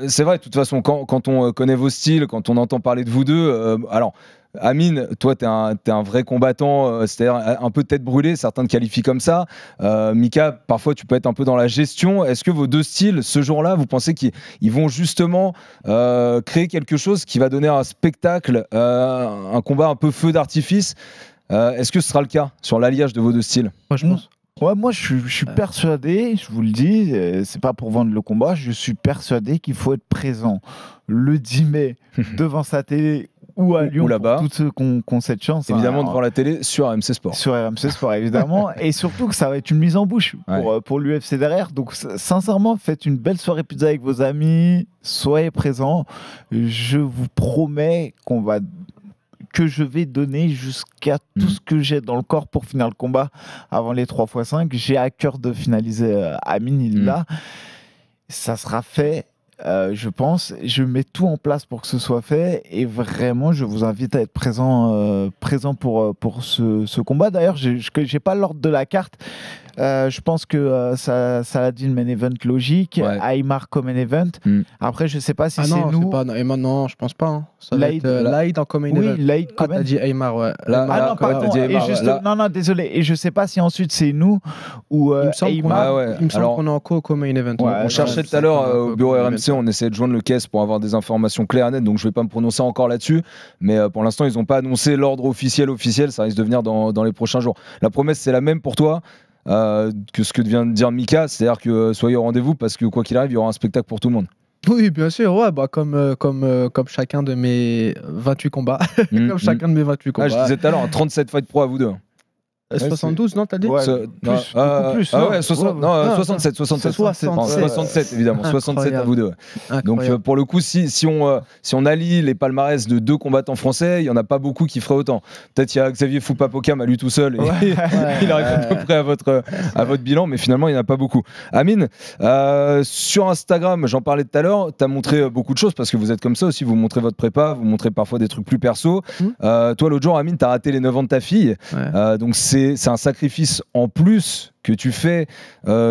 c'est vrai, de toute façon, quand on connaît vos styles, quand on entend parler de vous deux, alors Amine, toi t'es un vrai combattant, c'est-à-dire un peu tête brûlée, certains te qualifient comme ça. Mika, parfois tu peux être un peu dans la gestion. Est-ce que vos deux styles, ce jour-là, vous pensez qu'ils vont justement créer quelque chose qui va donner un spectacle, un combat un peu feu d'artifice? Est-ce que ce sera le cas sur l'alliage de vos deux styles? Moi je pense. Ouais, moi je suis persuadé, je vous le dis, c'est pas pour vendre le combat, je suis persuadé qu'il faut être présent le 10 mai devant sa télé ou à Lyon, là-bas, pour tous ceux qui ont cette chance. Évidemment, devant la télé, sur RMC Sport. Sur RMC Sport, évidemment. Et surtout que ça va être une mise en bouche pour l'UFC derrière. Donc, sincèrement, faites une belle soirée pizza avec vos amis. Soyez présents. Je vous promets que je vais donner jusqu'à tout ce que j'ai dans le corps pour finir le combat avant les 3x5. J'ai à cœur de finaliser Amine, il l'a. Ça sera fait. Je pense, je mets tout en place pour que ce soit fait et vraiment je vous invite à être présent pour ce combat. D'ailleurs, j'ai pas l'ordre de la carte. Je pense que Saladin main event logique, Aymar comme main event. Après, je sais pas si c'est nous. Non, je pense pas. Hein. Ça va être Laïd en comme main event. Oui, Laïd comme. T'as dit Aymar, ouais. Non, désolé. Et je sais pas si ensuite c'est nous ou Aymar. Il me semble qu'on est en co-main event. On cherchait tout à l'heure au bureau RMC, on essayait de joindre le caisse pour avoir des informations claires et nettes, donc je vais pas me prononcer encore là-dessus. Mais pour l'instant, ils n'ont pas annoncé l'ordre officiel. Ça risque de venir dans les prochains jours. La promesse, c'est la même pour toi que ce que vient de dire Mika, c'est-à-dire que soyez au rendez-vous parce que quoi qu'il arrive, il y aura un spectacle pour tout le monde. Oui, bien sûr, comme chacun de mes 28 combats. Comme chacun de mes 28 combats. Je disais tout à l'heure, 37 fights pro à vous deux. 72, non, t'as dit plus, 67 évidemment, 67 à vous deux. Donc pour le coup, si on allie les palmarès de deux combattants français, il n'y en a pas beaucoup qui feraient autant. Peut-être il y a Xavier Foupapokam à lui tout seul, et il arrive à peu près à votre bilan, mais finalement il n'y en a pas beaucoup. Amine, sur Instagram, j'en parlais tout à l'heure, tu as montré beaucoup de choses parce que vous êtes comme ça aussi, vous montrez votre prépa, vous montrez parfois des trucs plus perso. Toi l'autre jour, Amine, tu as raté les 9 ans de ta fille, donc c'est un sacrifice en plus que tu fais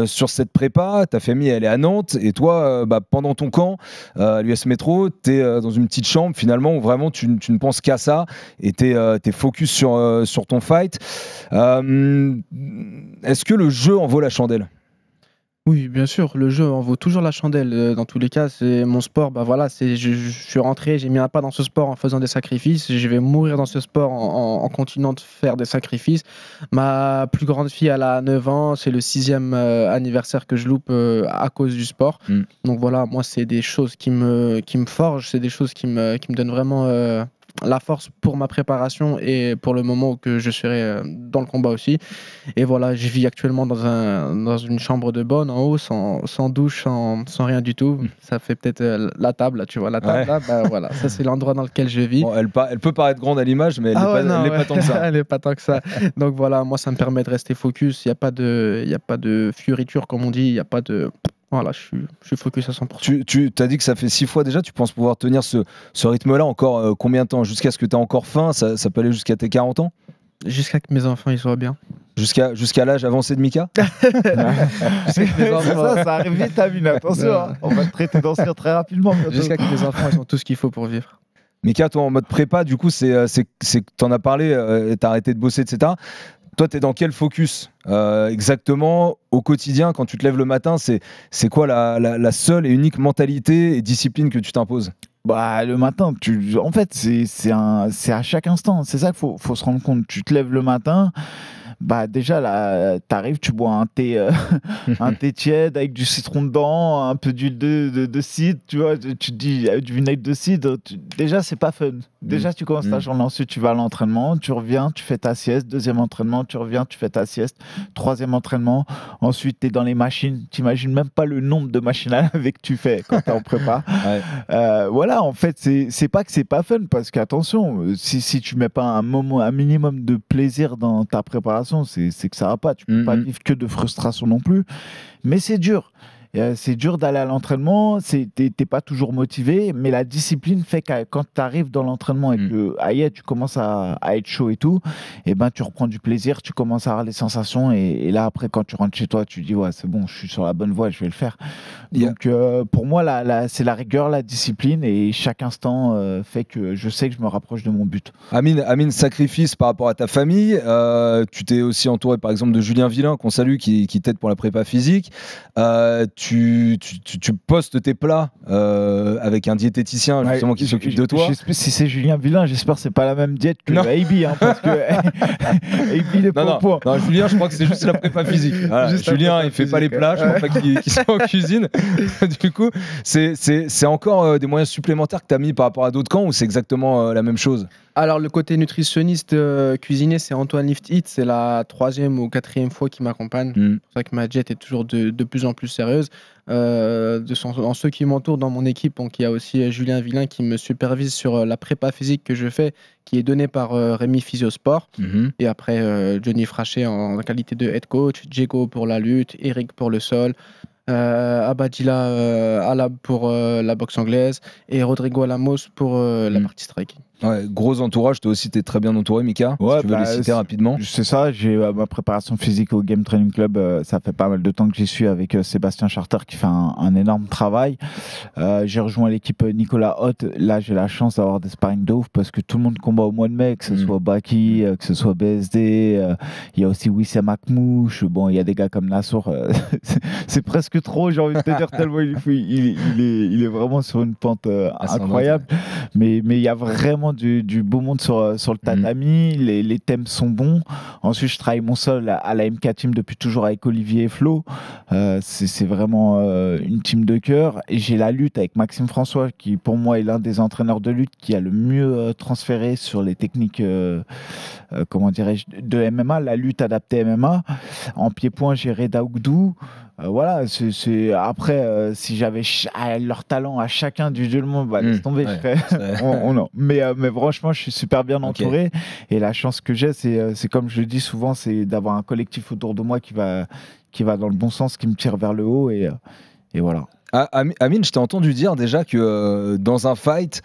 sur cette prépa. Ta famille, elle est à Nantes, et toi, pendant ton camp à l'US Métro, tu es dans une petite chambre finalement où vraiment tu ne penses qu'à ça et tu es focus sur ton fight. Est-ce que le jeu en vaut la chandelle ? Oui, bien sûr, le jeu en vaut toujours la chandelle. Dans tous les cas, c'est mon sport. Je suis rentré, j'ai mis un pas dans ce sport en faisant des sacrifices. Je vais mourir dans ce sport en continuant de faire des sacrifices. Ma plus grande fille, elle a 9 ans. C'est le 6e anniversaire que je loupe à cause du sport. Donc voilà, moi, c'est des choses qui me forgent. C'est des choses qui me donnent vraiment la force pour ma préparation et pour le moment où je serai dans le combat aussi. Et voilà, je vis actuellement dans une chambre de bonne en haut, sans douche, sans rien du tout. Ça fait peut-être la table, tu vois, la table là, voilà, ça c'est l'endroit dans lequel je vis. Bon, elle peut paraître grande à l'image, mais elle n'est pas tant que ça. Elle n'est pas tant que ça. Donc voilà, moi ça me permet de rester focus. Il n'y a pas de fioriture comme on dit, il n'y a pas de... Voilà, je suis focus à 100%. Tu as dit que ça fait 6 fois déjà, tu penses pouvoir tenir ce rythme-là encore combien de temps ? Jusqu'à ce que tu aies encore faim, ça peut aller jusqu'à tes 40 ans ? Jusqu'à que mes enfants ils soient bien. Jusqu'à l'âge avancé de Mika. Ça arrive vite, Amine, attention, on va te traiter d'ancien très rapidement. Jusqu'à que mes enfants ils ont tout ce qu'il faut pour vivre. Mika, toi en mode prépa, du coup, c'est t'en as parlé, t'as arrêté de bosser, etc. Toi, t'es dans quel focus exactement au quotidien quand tu te lèves le matin ? C'est quoi la seule et unique mentalité et discipline que tu t'imposes ? Bah, le matin, en fait, c'est à chaque instant. C'est ça qu'il faut se rendre compte. Tu te lèves le matin, bah déjà là, t'arrives, tu bois un thé tiède avec du citron dedans, un peu d'huile de cidre, tu vois. Tu te dis du vinaigre de cidre. Déjà, c'est pas fun. Déjà, tu commences ta journée. Ensuite, tu vas à l'entraînement, tu reviens, tu fais ta sieste. Deuxième entraînement, tu reviens, tu fais ta sieste. Troisième entraînement. Ensuite, tu es dans les machines. Tu n'imagines même pas le nombre de machines à laver que tu fais quand tu es en prépa. Voilà, en fait, c'est pas que c'est pas fun parce qu'attention, si tu mets pas un minimum de plaisir dans ta préparation, c'est que ça va pas. Tu peux pas vivre que de frustration non plus. Mais c'est dur. C'est dur d'aller à l'entraînement, t'es pas toujours motivé, mais la discipline fait que quand tu arrives dans l'entraînement et que tu commences à être chaud et tout, et ben tu reprends du plaisir, tu commences à avoir les sensations et là après quand tu rentres chez toi, tu dis ouais c'est bon, je suis sur la bonne voie, je vais le faire. Donc pour moi c'est la rigueur, la discipline et chaque instant fait que je sais que je me rapproche de mon but. Amine, sacrifice par rapport à ta famille, tu t'es aussi entouré par exemple de Julien Villain qu'on salue qui t'aide pour la prépa physique. Tu postes tes plats avec un diététicien justement qui s'occupe de toi. Si c'est Julien Villain, j'espère que c'est pas la même diète que AB, parce que AB il est pas au point. Non, Julien, je crois que c'est juste la prépa physique. Voilà. Julien, il fait pas les plats, je crois pas qu'il soit en cuisine. Du coup, c'est encore des moyens supplémentaires que tu as mis par rapport à d'autres camps ou c'est exactement la même chose? Alors, le côté nutritionniste cuisinier, c'est Antoine Lift Eat. C'est la 3e ou 4e fois qu'il m'accompagne. C'est pour ça que ma diète est toujours de plus en plus sérieuse. Dans ceux qui m'entourent dans mon équipe, donc il y a aussi Julien Villain qui me supervise sur la prépa physique que je fais, qui est donnée par Rémi Physiosport. Et après, Johnny Frachet en qualité de head coach, Diego pour la lutte, Eric pour le sol. Abadila Alab pour la boxe anglaise et Rodrigo Alamos pour la partie striking. Ouais, gros entourage, toi aussi t'es très bien entouré, Mika. Ouais, si tu veux les citer rapidement. C'est ça, j'ai ma préparation physique au Game Training Club, ça fait pas mal de temps que j'y suis avec Sébastien Charter qui fait un énorme travail. J'ai rejoint l'équipe Nicolas Hoth, là j'ai la chance d'avoir des sparring de ouf parce que tout le monde combat au mois de mai, que ce soit Baki, que ce soit BSD, il y a aussi Wissam Akmouche, bon il y a des gars comme Nassour, c'est presque trop, j'ai envie de te dire tellement il est vraiment sur une pente incroyable, mais il y a vraiment du beau monde sur le tatami, les thèmes sont bons. Ensuite, je travaille mon sol à la MK Team depuis toujours avec Olivier et Flo. C'est vraiment une team de cœur. Et j'ai la lutte avec Maxime François, qui pour moi est l'un des entraîneurs de lutte qui a le mieux transféré sur les techniques comment dirais-je, de MMA, la lutte adaptée MMA. En pied-point, j'ai Reda Ougdou. Voilà, après, si j'avais leur talent à chacun individuellement, bah, laisse tomber. Mais franchement, je suis super bien entouré. Et la chance que j'ai, c'est comme je le dis souvent, c'est d'avoir un collectif autour de moi qui va dans le bon sens, qui me tire vers le haut. Et voilà. Amine, je t'ai entendu dire déjà que dans un fight,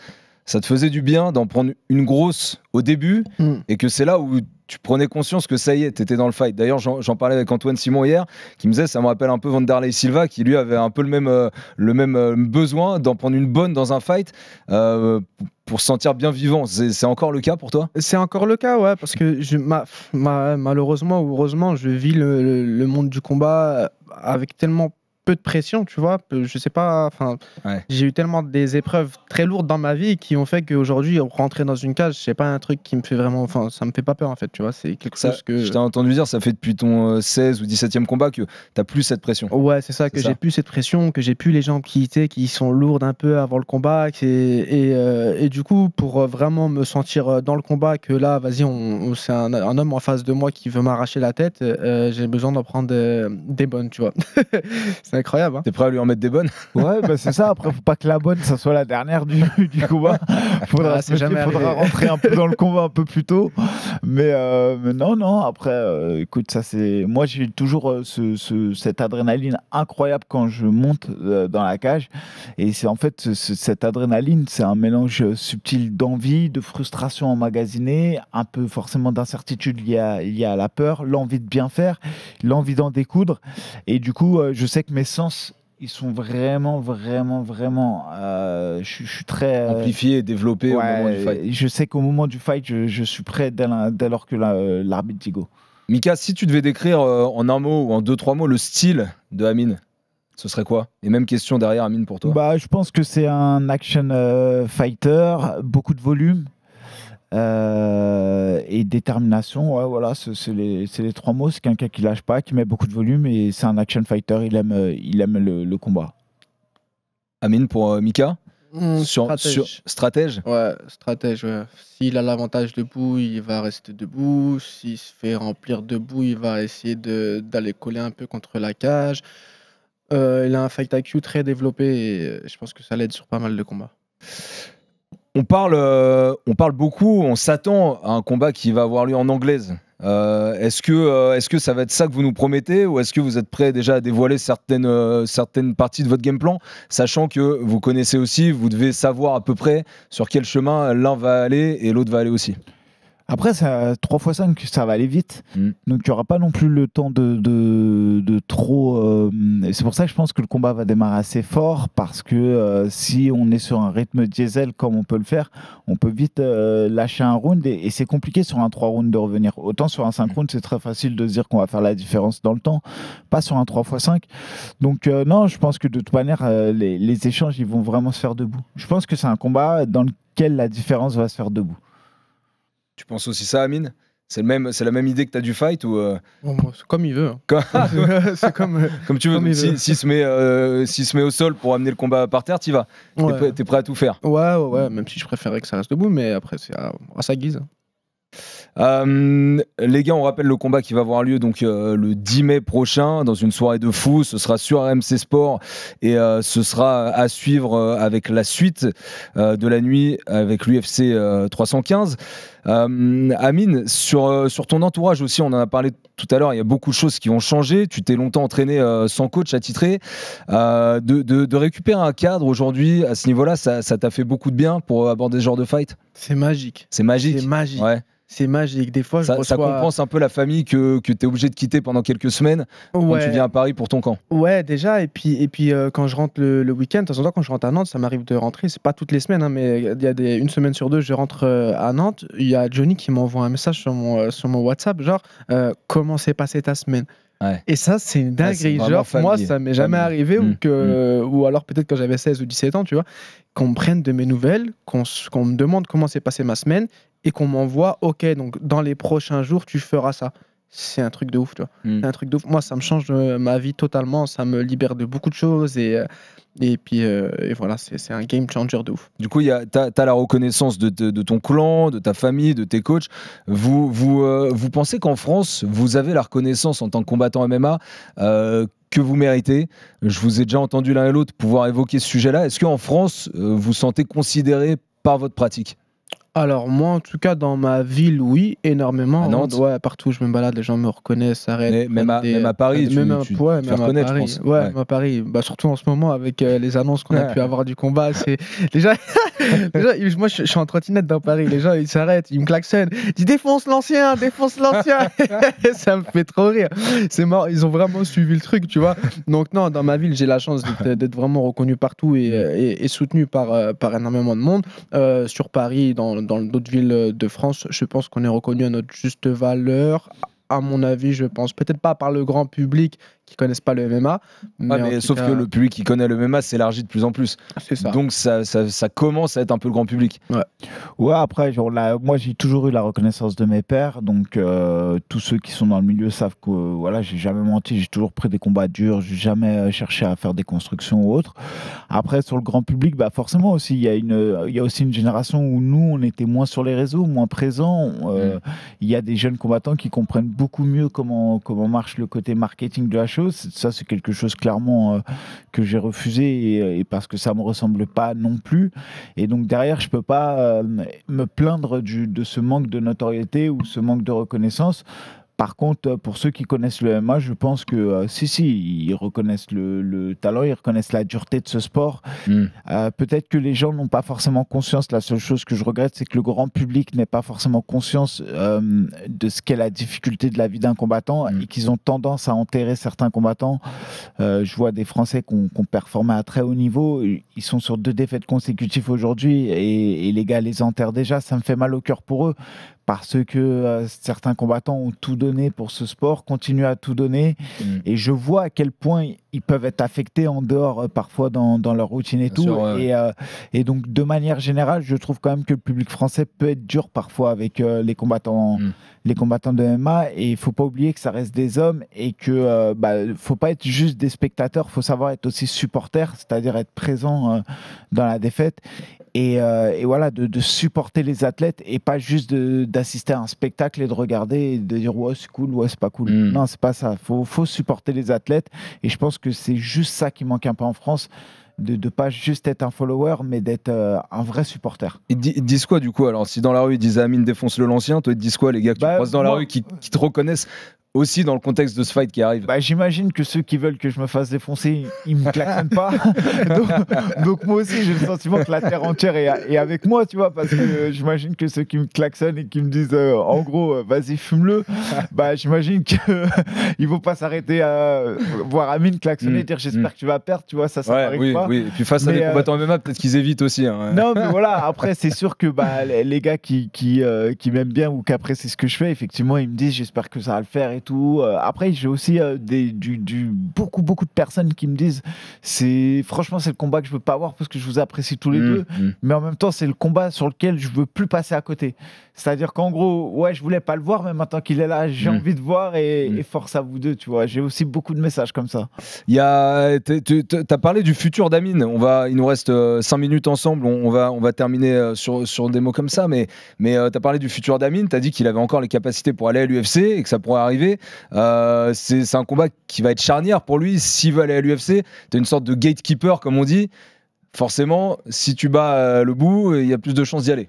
ça te faisait du bien d'en prendre une grosse au début et que c'est là où tu prenais conscience que ça y est, t'étais dans le fight. D'ailleurs, j'en parlais avec Antoine Simon hier, qui me disait, ça me rappelle un peu Vanderlei Silva, qui lui avait un peu le même besoin d'en prendre une bonne dans un fight pour se sentir bien vivant. C'est encore le cas pour toi? C'est encore le cas, ouais, parce que malheureusement ou heureusement, je vis le monde du combat avec tellement peu de pression, tu vois, je sais pas, enfin, j'ai eu tellement des épreuves très lourdes dans ma vie qui ont fait qu'aujourd'hui, rentrer dans une cage, c'est pas un truc qui me fait vraiment, enfin, ça me fait pas peur en fait, tu vois, c'est quelque chose que... Je t'ai entendu dire, ça fait depuis ton 16 ou 17e combat que t'as plus cette pression. Ouais, c'est ça, que j'ai plus cette pression, que j'ai plus les jambes qui sont lourdes un peu avant le combat, et du coup, pour vraiment me sentir dans le combat, que là, vas-y, c'est un homme en face de moi qui veut m'arracher la tête, j'ai besoin d'en prendre des bonnes, tu vois. C'est incroyable. Hein. T'es prêt à lui en mettre des bonnes? Ouais, bah c'est ça. Après, faut pas que la bonne, ça soit la dernière du combat. Faudra rentrer un peu dans le combat un peu plus tôt. Mais non. Après, écoute, ça c'est. Moi, j'ai toujours cette adrénaline incroyable quand je monte dans la cage. Et c'est en fait cette adrénaline, c'est un mélange subtil d'envie, de frustration emmagasinée, un peu forcément d'incertitude liée à la peur, l'envie de bien faire, l'envie d'en découdre. Et du coup, je sais que mes sens, ils sont vraiment, je suis très amplifié et développé au moment du fight. Je sais qu'au moment du fight, je suis prêt dès lors que l'arbitre dit go. Mika, si tu devais décrire en un mot ou en 2-3 mots le style de Amine, Ce serait quoi? Et même question derrière, Amine, pour toi. Bah, je pense que c'est un action fighter, beaucoup de volume. Et détermination, ouais, voilà, c'est les 3 mots. C'est quelqu'un qui lâche pas, qui met beaucoup de volume et c'est un action fighter. Il aime le combat. Amine, pour Mika, stratège. Ouais, stratège. Ouais. S'il a l'avantage debout, il va rester debout. S'il se fait remplir debout, il va essayer d'aller coller un peu contre la cage. Il a un fight IQ très développé et je pense que ça l'aide sur pas mal de combats. On parle beaucoup, on s'attend à un combat qui va avoir lieu en anglaise. Est-ce que ça va être ça que vous nous promettez ou est-ce que vous êtes prêts déjà à dévoiler certaines parties de votre game plan, sachant que vous connaissez aussi, vous devez savoir à peu près sur quel chemin l'un va aller et l'autre va aller aussi. Après, 3x5, ça va aller vite. Donc, il n'y aura pas non plus le temps de trop... C'est pour ça que je pense que le combat va démarrer assez fort parce que si on est sur un rythme diesel comme on peut le faire, on peut vite lâcher un round et c'est compliqué sur un 3 rounds de revenir. Autant sur un 5 rounds, c'est très facile de se dire qu'on va faire la différence dans le temps, pas sur un 3x5. Donc, non, je pense que de toute manière, les échanges, ils vont vraiment se faire debout. Je pense que c'est un combat dans lequel la différence va se faire debout. Tu penses aussi ça, Amine? C'est la même idée que tu as du fight ou c'est comme il veut. C'est comme tu veux. S'il se met au sol pour amener le combat par terre, tu y vas. Ouais. T'es prêt à tout faire. Ouais, même si je préférerais que ça reste debout, mais après, c'est à sa guise. Les gars, on rappelle le combat qui va avoir lieu donc le 10 mai prochain dans une soirée de fou. Ce sera sur RMC Sport et ce sera à suivre avec la suite de la nuit avec l'UFC 315. Amine, sur ton entourage aussi, on en a parlé tout à l'heure, il y a beaucoup de choses qui vont changer. Tu t'es longtemps entraîné sans coach attitré. De récupérer un cadre aujourd'hui à ce niveau-là, ça t'a fait beaucoup de bien pour aborder ce genre de fight? C'est magique. C'est magique. Ouais. C'est magique. Des fois, ça compense un peu la famille que tu es obligé de quitter pendant quelques semaines quand tu viens à Paris pour ton camp. Ouais, déjà. Et puis quand je rentre le week-end, de temps en temps, quand je rentre à Nantes, ça m'arrive de rentrer. C'est pas toutes les semaines, hein, mais il y a une semaine sur deux, je rentre à Nantes. Il y a Johnny qui m'envoie un message sur mon WhatsApp, genre comment s'est passée ta semaine? Ouais. Et ça, c'est une dinguerie. Genre, moi, ça m'est jamais arrivé ou alors peut-être quand j'avais 16 ou 17 ans, tu vois, qu'on me prenne de mes nouvelles, qu'on me demande comment s'est passée ma semaine et qu'on m'envoie, ok, donc dans les prochains jours, tu feras ça. C'est un truc de ouf, tu vois. C'est un truc de ouf. Moi, ça me change ma vie totalement, ça me libère de beaucoup de choses et puis voilà, c'est un game changer de ouf. Du coup, t'as la reconnaissance de ton clan, de ta famille, de tes coachs. Vous pensez qu'en France, vous avez la reconnaissance en tant que combattant MMA que vous méritez? Je vous ai déjà entendu l'un et l'autre pouvoir évoquer ce sujet-là. Est-ce qu'en France, vous sentez considéré par votre pratique? Alors moi en tout cas dans ma ville oui énormément. À Nantes. Ouais, partout où je me balade les gens me reconnaissent, s'arrêtent. Même à Paris tu reconnais, je pense. Ouais, même à Paris. Bah, surtout en ce moment avec les annonces qu'on a pu avoir du combat. C'est déjà moi je suis en trottinette dans Paris, les gens ils s'arrêtent, ils me klaxonnent, ils disent défonce l'ancien. Ça me fait trop rire. C'est marrant, ils ont vraiment suivi le truc, tu vois. Donc non, dans ma ville j'ai la chance d'être vraiment reconnu partout et soutenu par énormément de monde. Sur Paris, dans d'autres villes de France, je pense qu'on est reconnu à notre juste valeur. À mon avis, je pense peut-être pas par le grand public qui connaissent pas le MMA. Mais sauf que le public qui connaît le MMA s'élargit de plus en plus. C'est ça. Donc ça commence à être un peu le grand public. Ouais, après, moi j'ai toujours eu la reconnaissance de mes pairs. Donc tous ceux qui sont dans le milieu savent que voilà, j'ai jamais menti, j'ai toujours pris des combats durs, j'ai jamais cherché à faire des constructions ou autre. Après, sur le grand public, bah forcément aussi, il y a aussi une génération où nous, on était moins sur les réseaux, moins présents. Il y a des jeunes combattants qui comprennent beaucoup mieux comment marche le côté marketing de la chose. Ça, c'est quelque chose clairement que j'ai refusé et parce que ça me ressemble pas non plus. Et donc derrière, je peux pas me plaindre de ce manque de notoriété ou ce manque de reconnaissance. Par contre, pour ceux qui connaissent le MMA, je pense que ils reconnaissent le talent, ils reconnaissent la dureté de ce sport. Peut-être que les gens n'ont pas forcément conscience. La seule chose que je regrette, c'est que le grand public n'ait pas forcément conscience de ce qu'est la difficulté de la vie d'un combattant et qu'ils ont tendance à enterrer certains combattants. Je vois des Français qui ont performé à très haut niveau. Ils sont sur 2 défaites consécutives aujourd'hui et les gars les enterrent déjà. Ça me fait mal au cœur pour eux parce que certains combattants ont tout donné pour ce sport, continuent à tout donner, et je vois à quel point ils peuvent être affectés en dehors parfois dans leur routine et tout. Et donc de manière générale, je trouve quand même que le public français peut être dur parfois avec les combattants de MMA, et il faut pas oublier que ça reste des hommes et que faut pas être juste des spectateurs, faut savoir être aussi supporter, c'est-à-dire être présent dans la défaite. Et voilà, de supporter les athlètes et pas juste d'assister à un spectacle et de regarder et de dire ouais c'est cool, ouais c'est pas cool. Non, c'est pas ça. Faut supporter les athlètes, et je pense que c'est juste ça qui manque un peu en France, de pas juste être un follower, mais d'être un vrai supporter. Ils te disent quoi du coup? Alors si dans la rue ils disent Amine défonce le l'ancien, toi ils te disent quoi les gars que tu croises dans la rue qui te reconnaissent aussi dans le contexte de ce fight qui arrive? J'imagine que ceux qui veulent que je me fasse défoncer, ils me klaxonnent pas. donc moi aussi, j'ai le sentiment que la terre entière est avec moi, tu vois, parce que j'imagine que ceux qui me klaxonnent et qui me disent en gros, vas-y, fume-le, j'imagine qu'ils vont pas s'arrêter à voir Amine klaxonner et dire j'espère que tu vas perdre, tu vois, ça m'arrive pas. Oui, et puis face à des combattants MMA, peut-être qu'ils évitent aussi. Hein. Non, mais voilà, après, c'est sûr que les gars qui m'aiment bien ou qui apprécient ce que je fais, effectivement, ils me disent j'espère que ça va le faire et tout. Après, j'ai aussi beaucoup de personnes qui me disent franchement c'est le combat que je veux pas avoir parce que je vous apprécie tous les deux, mais en même temps c'est le combat sur lequel je veux plus passer à côté. C'est-à-dire qu'en gros, ouais, je voulais pas le voir, mais maintenant qu'il est là, j'ai envie de voir, et force à vous deux, tu vois. J'ai aussi beaucoup de messages comme ça. T'as parlé du futur d'Amine. Il nous reste 5 minutes ensemble. On va terminer sur des mots comme ça, mais t'as parlé du futur d'Amine. T'as dit qu'il avait encore les capacités pour aller à l'UFC et que ça pourrait arriver. C'est un combat qui va être charnière pour lui s'il veut aller à l'UFC. T'es une sorte de gatekeeper, comme on dit. Forcément, si tu bats le bout, il y a plus de chances d'y aller.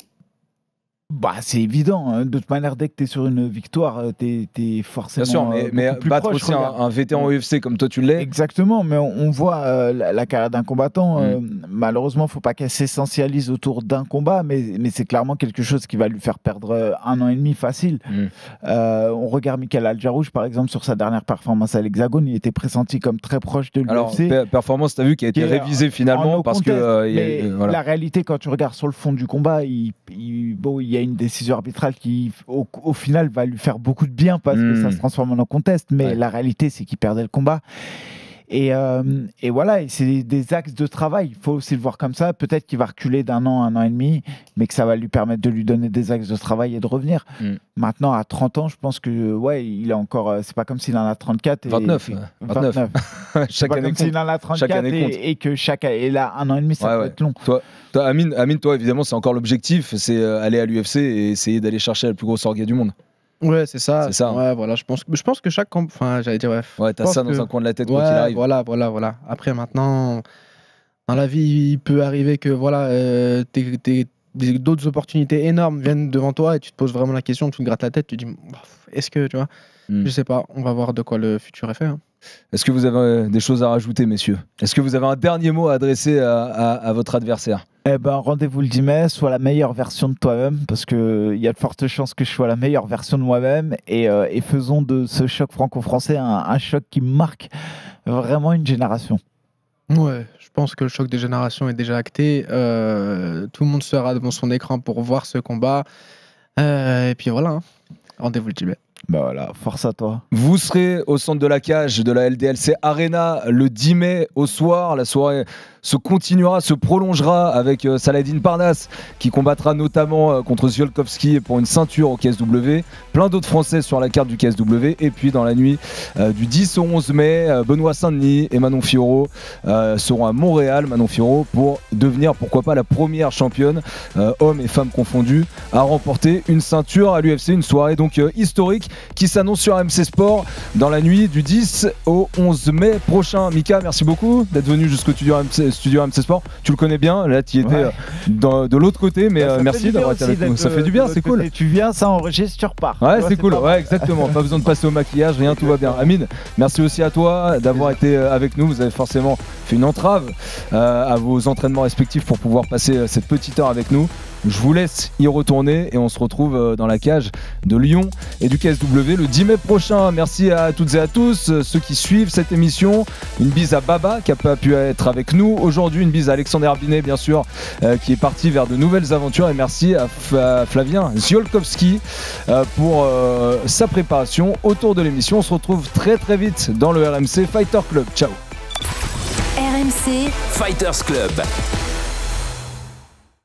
C'est évident, hein. De toute manière, dès que tu es sur une victoire, tu es forcément. Bien sûr, mais battre aussi un vétéran UFC comme toi tu l'es. Exactement, mais on voit la carrière d'un combattant. Malheureusement, il ne faut pas qu'elle s'essentialise autour d'un combat, mais c'est clairement quelque chose qui va lui faire perdre 1 an et demi facile. On regarde Michael Aljarouche, par exemple, sur sa dernière performance à l'Hexagone, il était pressenti comme très proche de l'UFC. Alors, performance, tu as vu, qui a été révisée finalement parce que. Voilà. La réalité, quand tu regardes sur le fond du combat, il y a une décision arbitrale qui au final va lui faire beaucoup de bien parce que ça se transforme en contest, mais la réalité c'est qu'il perdait le combat, et voilà, et c'est des axes de travail, il faut aussi le voir comme ça. Peut-être qu'il va reculer d'1 an, 1 an et demi, mais que ça va lui permettre de lui donner des axes de travail et de revenir. Maintenant à 30 ans, je pense que il est encore, c'est pas comme s'il en a 34 et 29. chaque année comme s'il en a 34 et que et là 1 an et demi ça peut être long. Toi, Amine, toi évidemment c'est encore l'objectif, c'est aller à l'UFC et essayer d'aller chercher le plus gros orgueil du monde. Ouais, c'est ça. Ouais, voilà, je pense que chaque j'allais dire ouais, t'as ça dans un coin de la tête quoi qu'il arrive. Voilà. Après maintenant, dans la vie, il peut arriver que d'autres opportunités énormes viennent devant toi et tu te poses vraiment la question, tu te grattes la tête, tu te dis est-ce que tu vois, je sais pas, on va voir de quoi le futur est fait. Hein. Est-ce que vous avez des choses à rajouter, messieurs? Est-ce que vous avez un dernier mot à adresser à votre adversaire? Rendez-vous le 10 mai, sois la meilleure version de toi-même, parce qu'il y a de fortes chances que je sois la meilleure version de moi-même, et faisons de ce choc franco-français un choc qui marque vraiment une génération. Ouais, je pense que le choc des générations est déjà acté. Tout le monde sera devant son écran pour voir ce combat. Et puis voilà, hein. Rendez-vous le 10 mai. Voilà, force à toi. Vous serez au centre de la cage de la LDLC Arena le 10 mai au soir. La soirée se prolongera avec Saladin Parnasse qui combattra notamment contre Ziolkowski pour une ceinture au KSW. Plein d'autres Français sur la carte du KSW. Et puis dans la nuit du 10 au 11 mai, Benoît Saint-Denis et Manon Fiorot seront à Montréal. Manon Fiorot pour devenir pourquoi pas la première championne, hommes et femmes confondus, à remporter une ceinture à l'UFC. Une soirée donc historique qui s'annonce sur MC Sport dans la nuit du 10 au 11 mai prochain. Mika, merci beaucoup d'être venu jusqu'au studio MC Sport. Tu le connais bien, là tu étais de l'autre côté, mais merci d'avoir été avec nous. Ça fait du bien, c'est cool. Tu viens, ça enregistre, tu repars. Ouais, c'est cool, ouais, exactement. Pas besoin de passer au maquillage, rien, tout va bien. Amine, merci aussi à toi d'avoir été avec nous. Vous avez forcément fait une entrave à vos entraînements respectifs pour pouvoir passer cette petite heure avec nous. Je vous laisse y retourner et on se retrouve dans la cage de Lyon et du KSW le 10 mai prochain. Merci à toutes et à tous ceux qui suivent cette émission. Une bise à Baba qui n'a pas pu être avec nous aujourd'hui. Une bise à Alexandre Herbinet bien sûr qui est parti vers de nouvelles aventures. Et merci à Flavien Ziolkowski pour sa préparation autour de l'émission. On se retrouve très très vite dans le RMC Fighter Club. Ciao. RMC Fighters Club.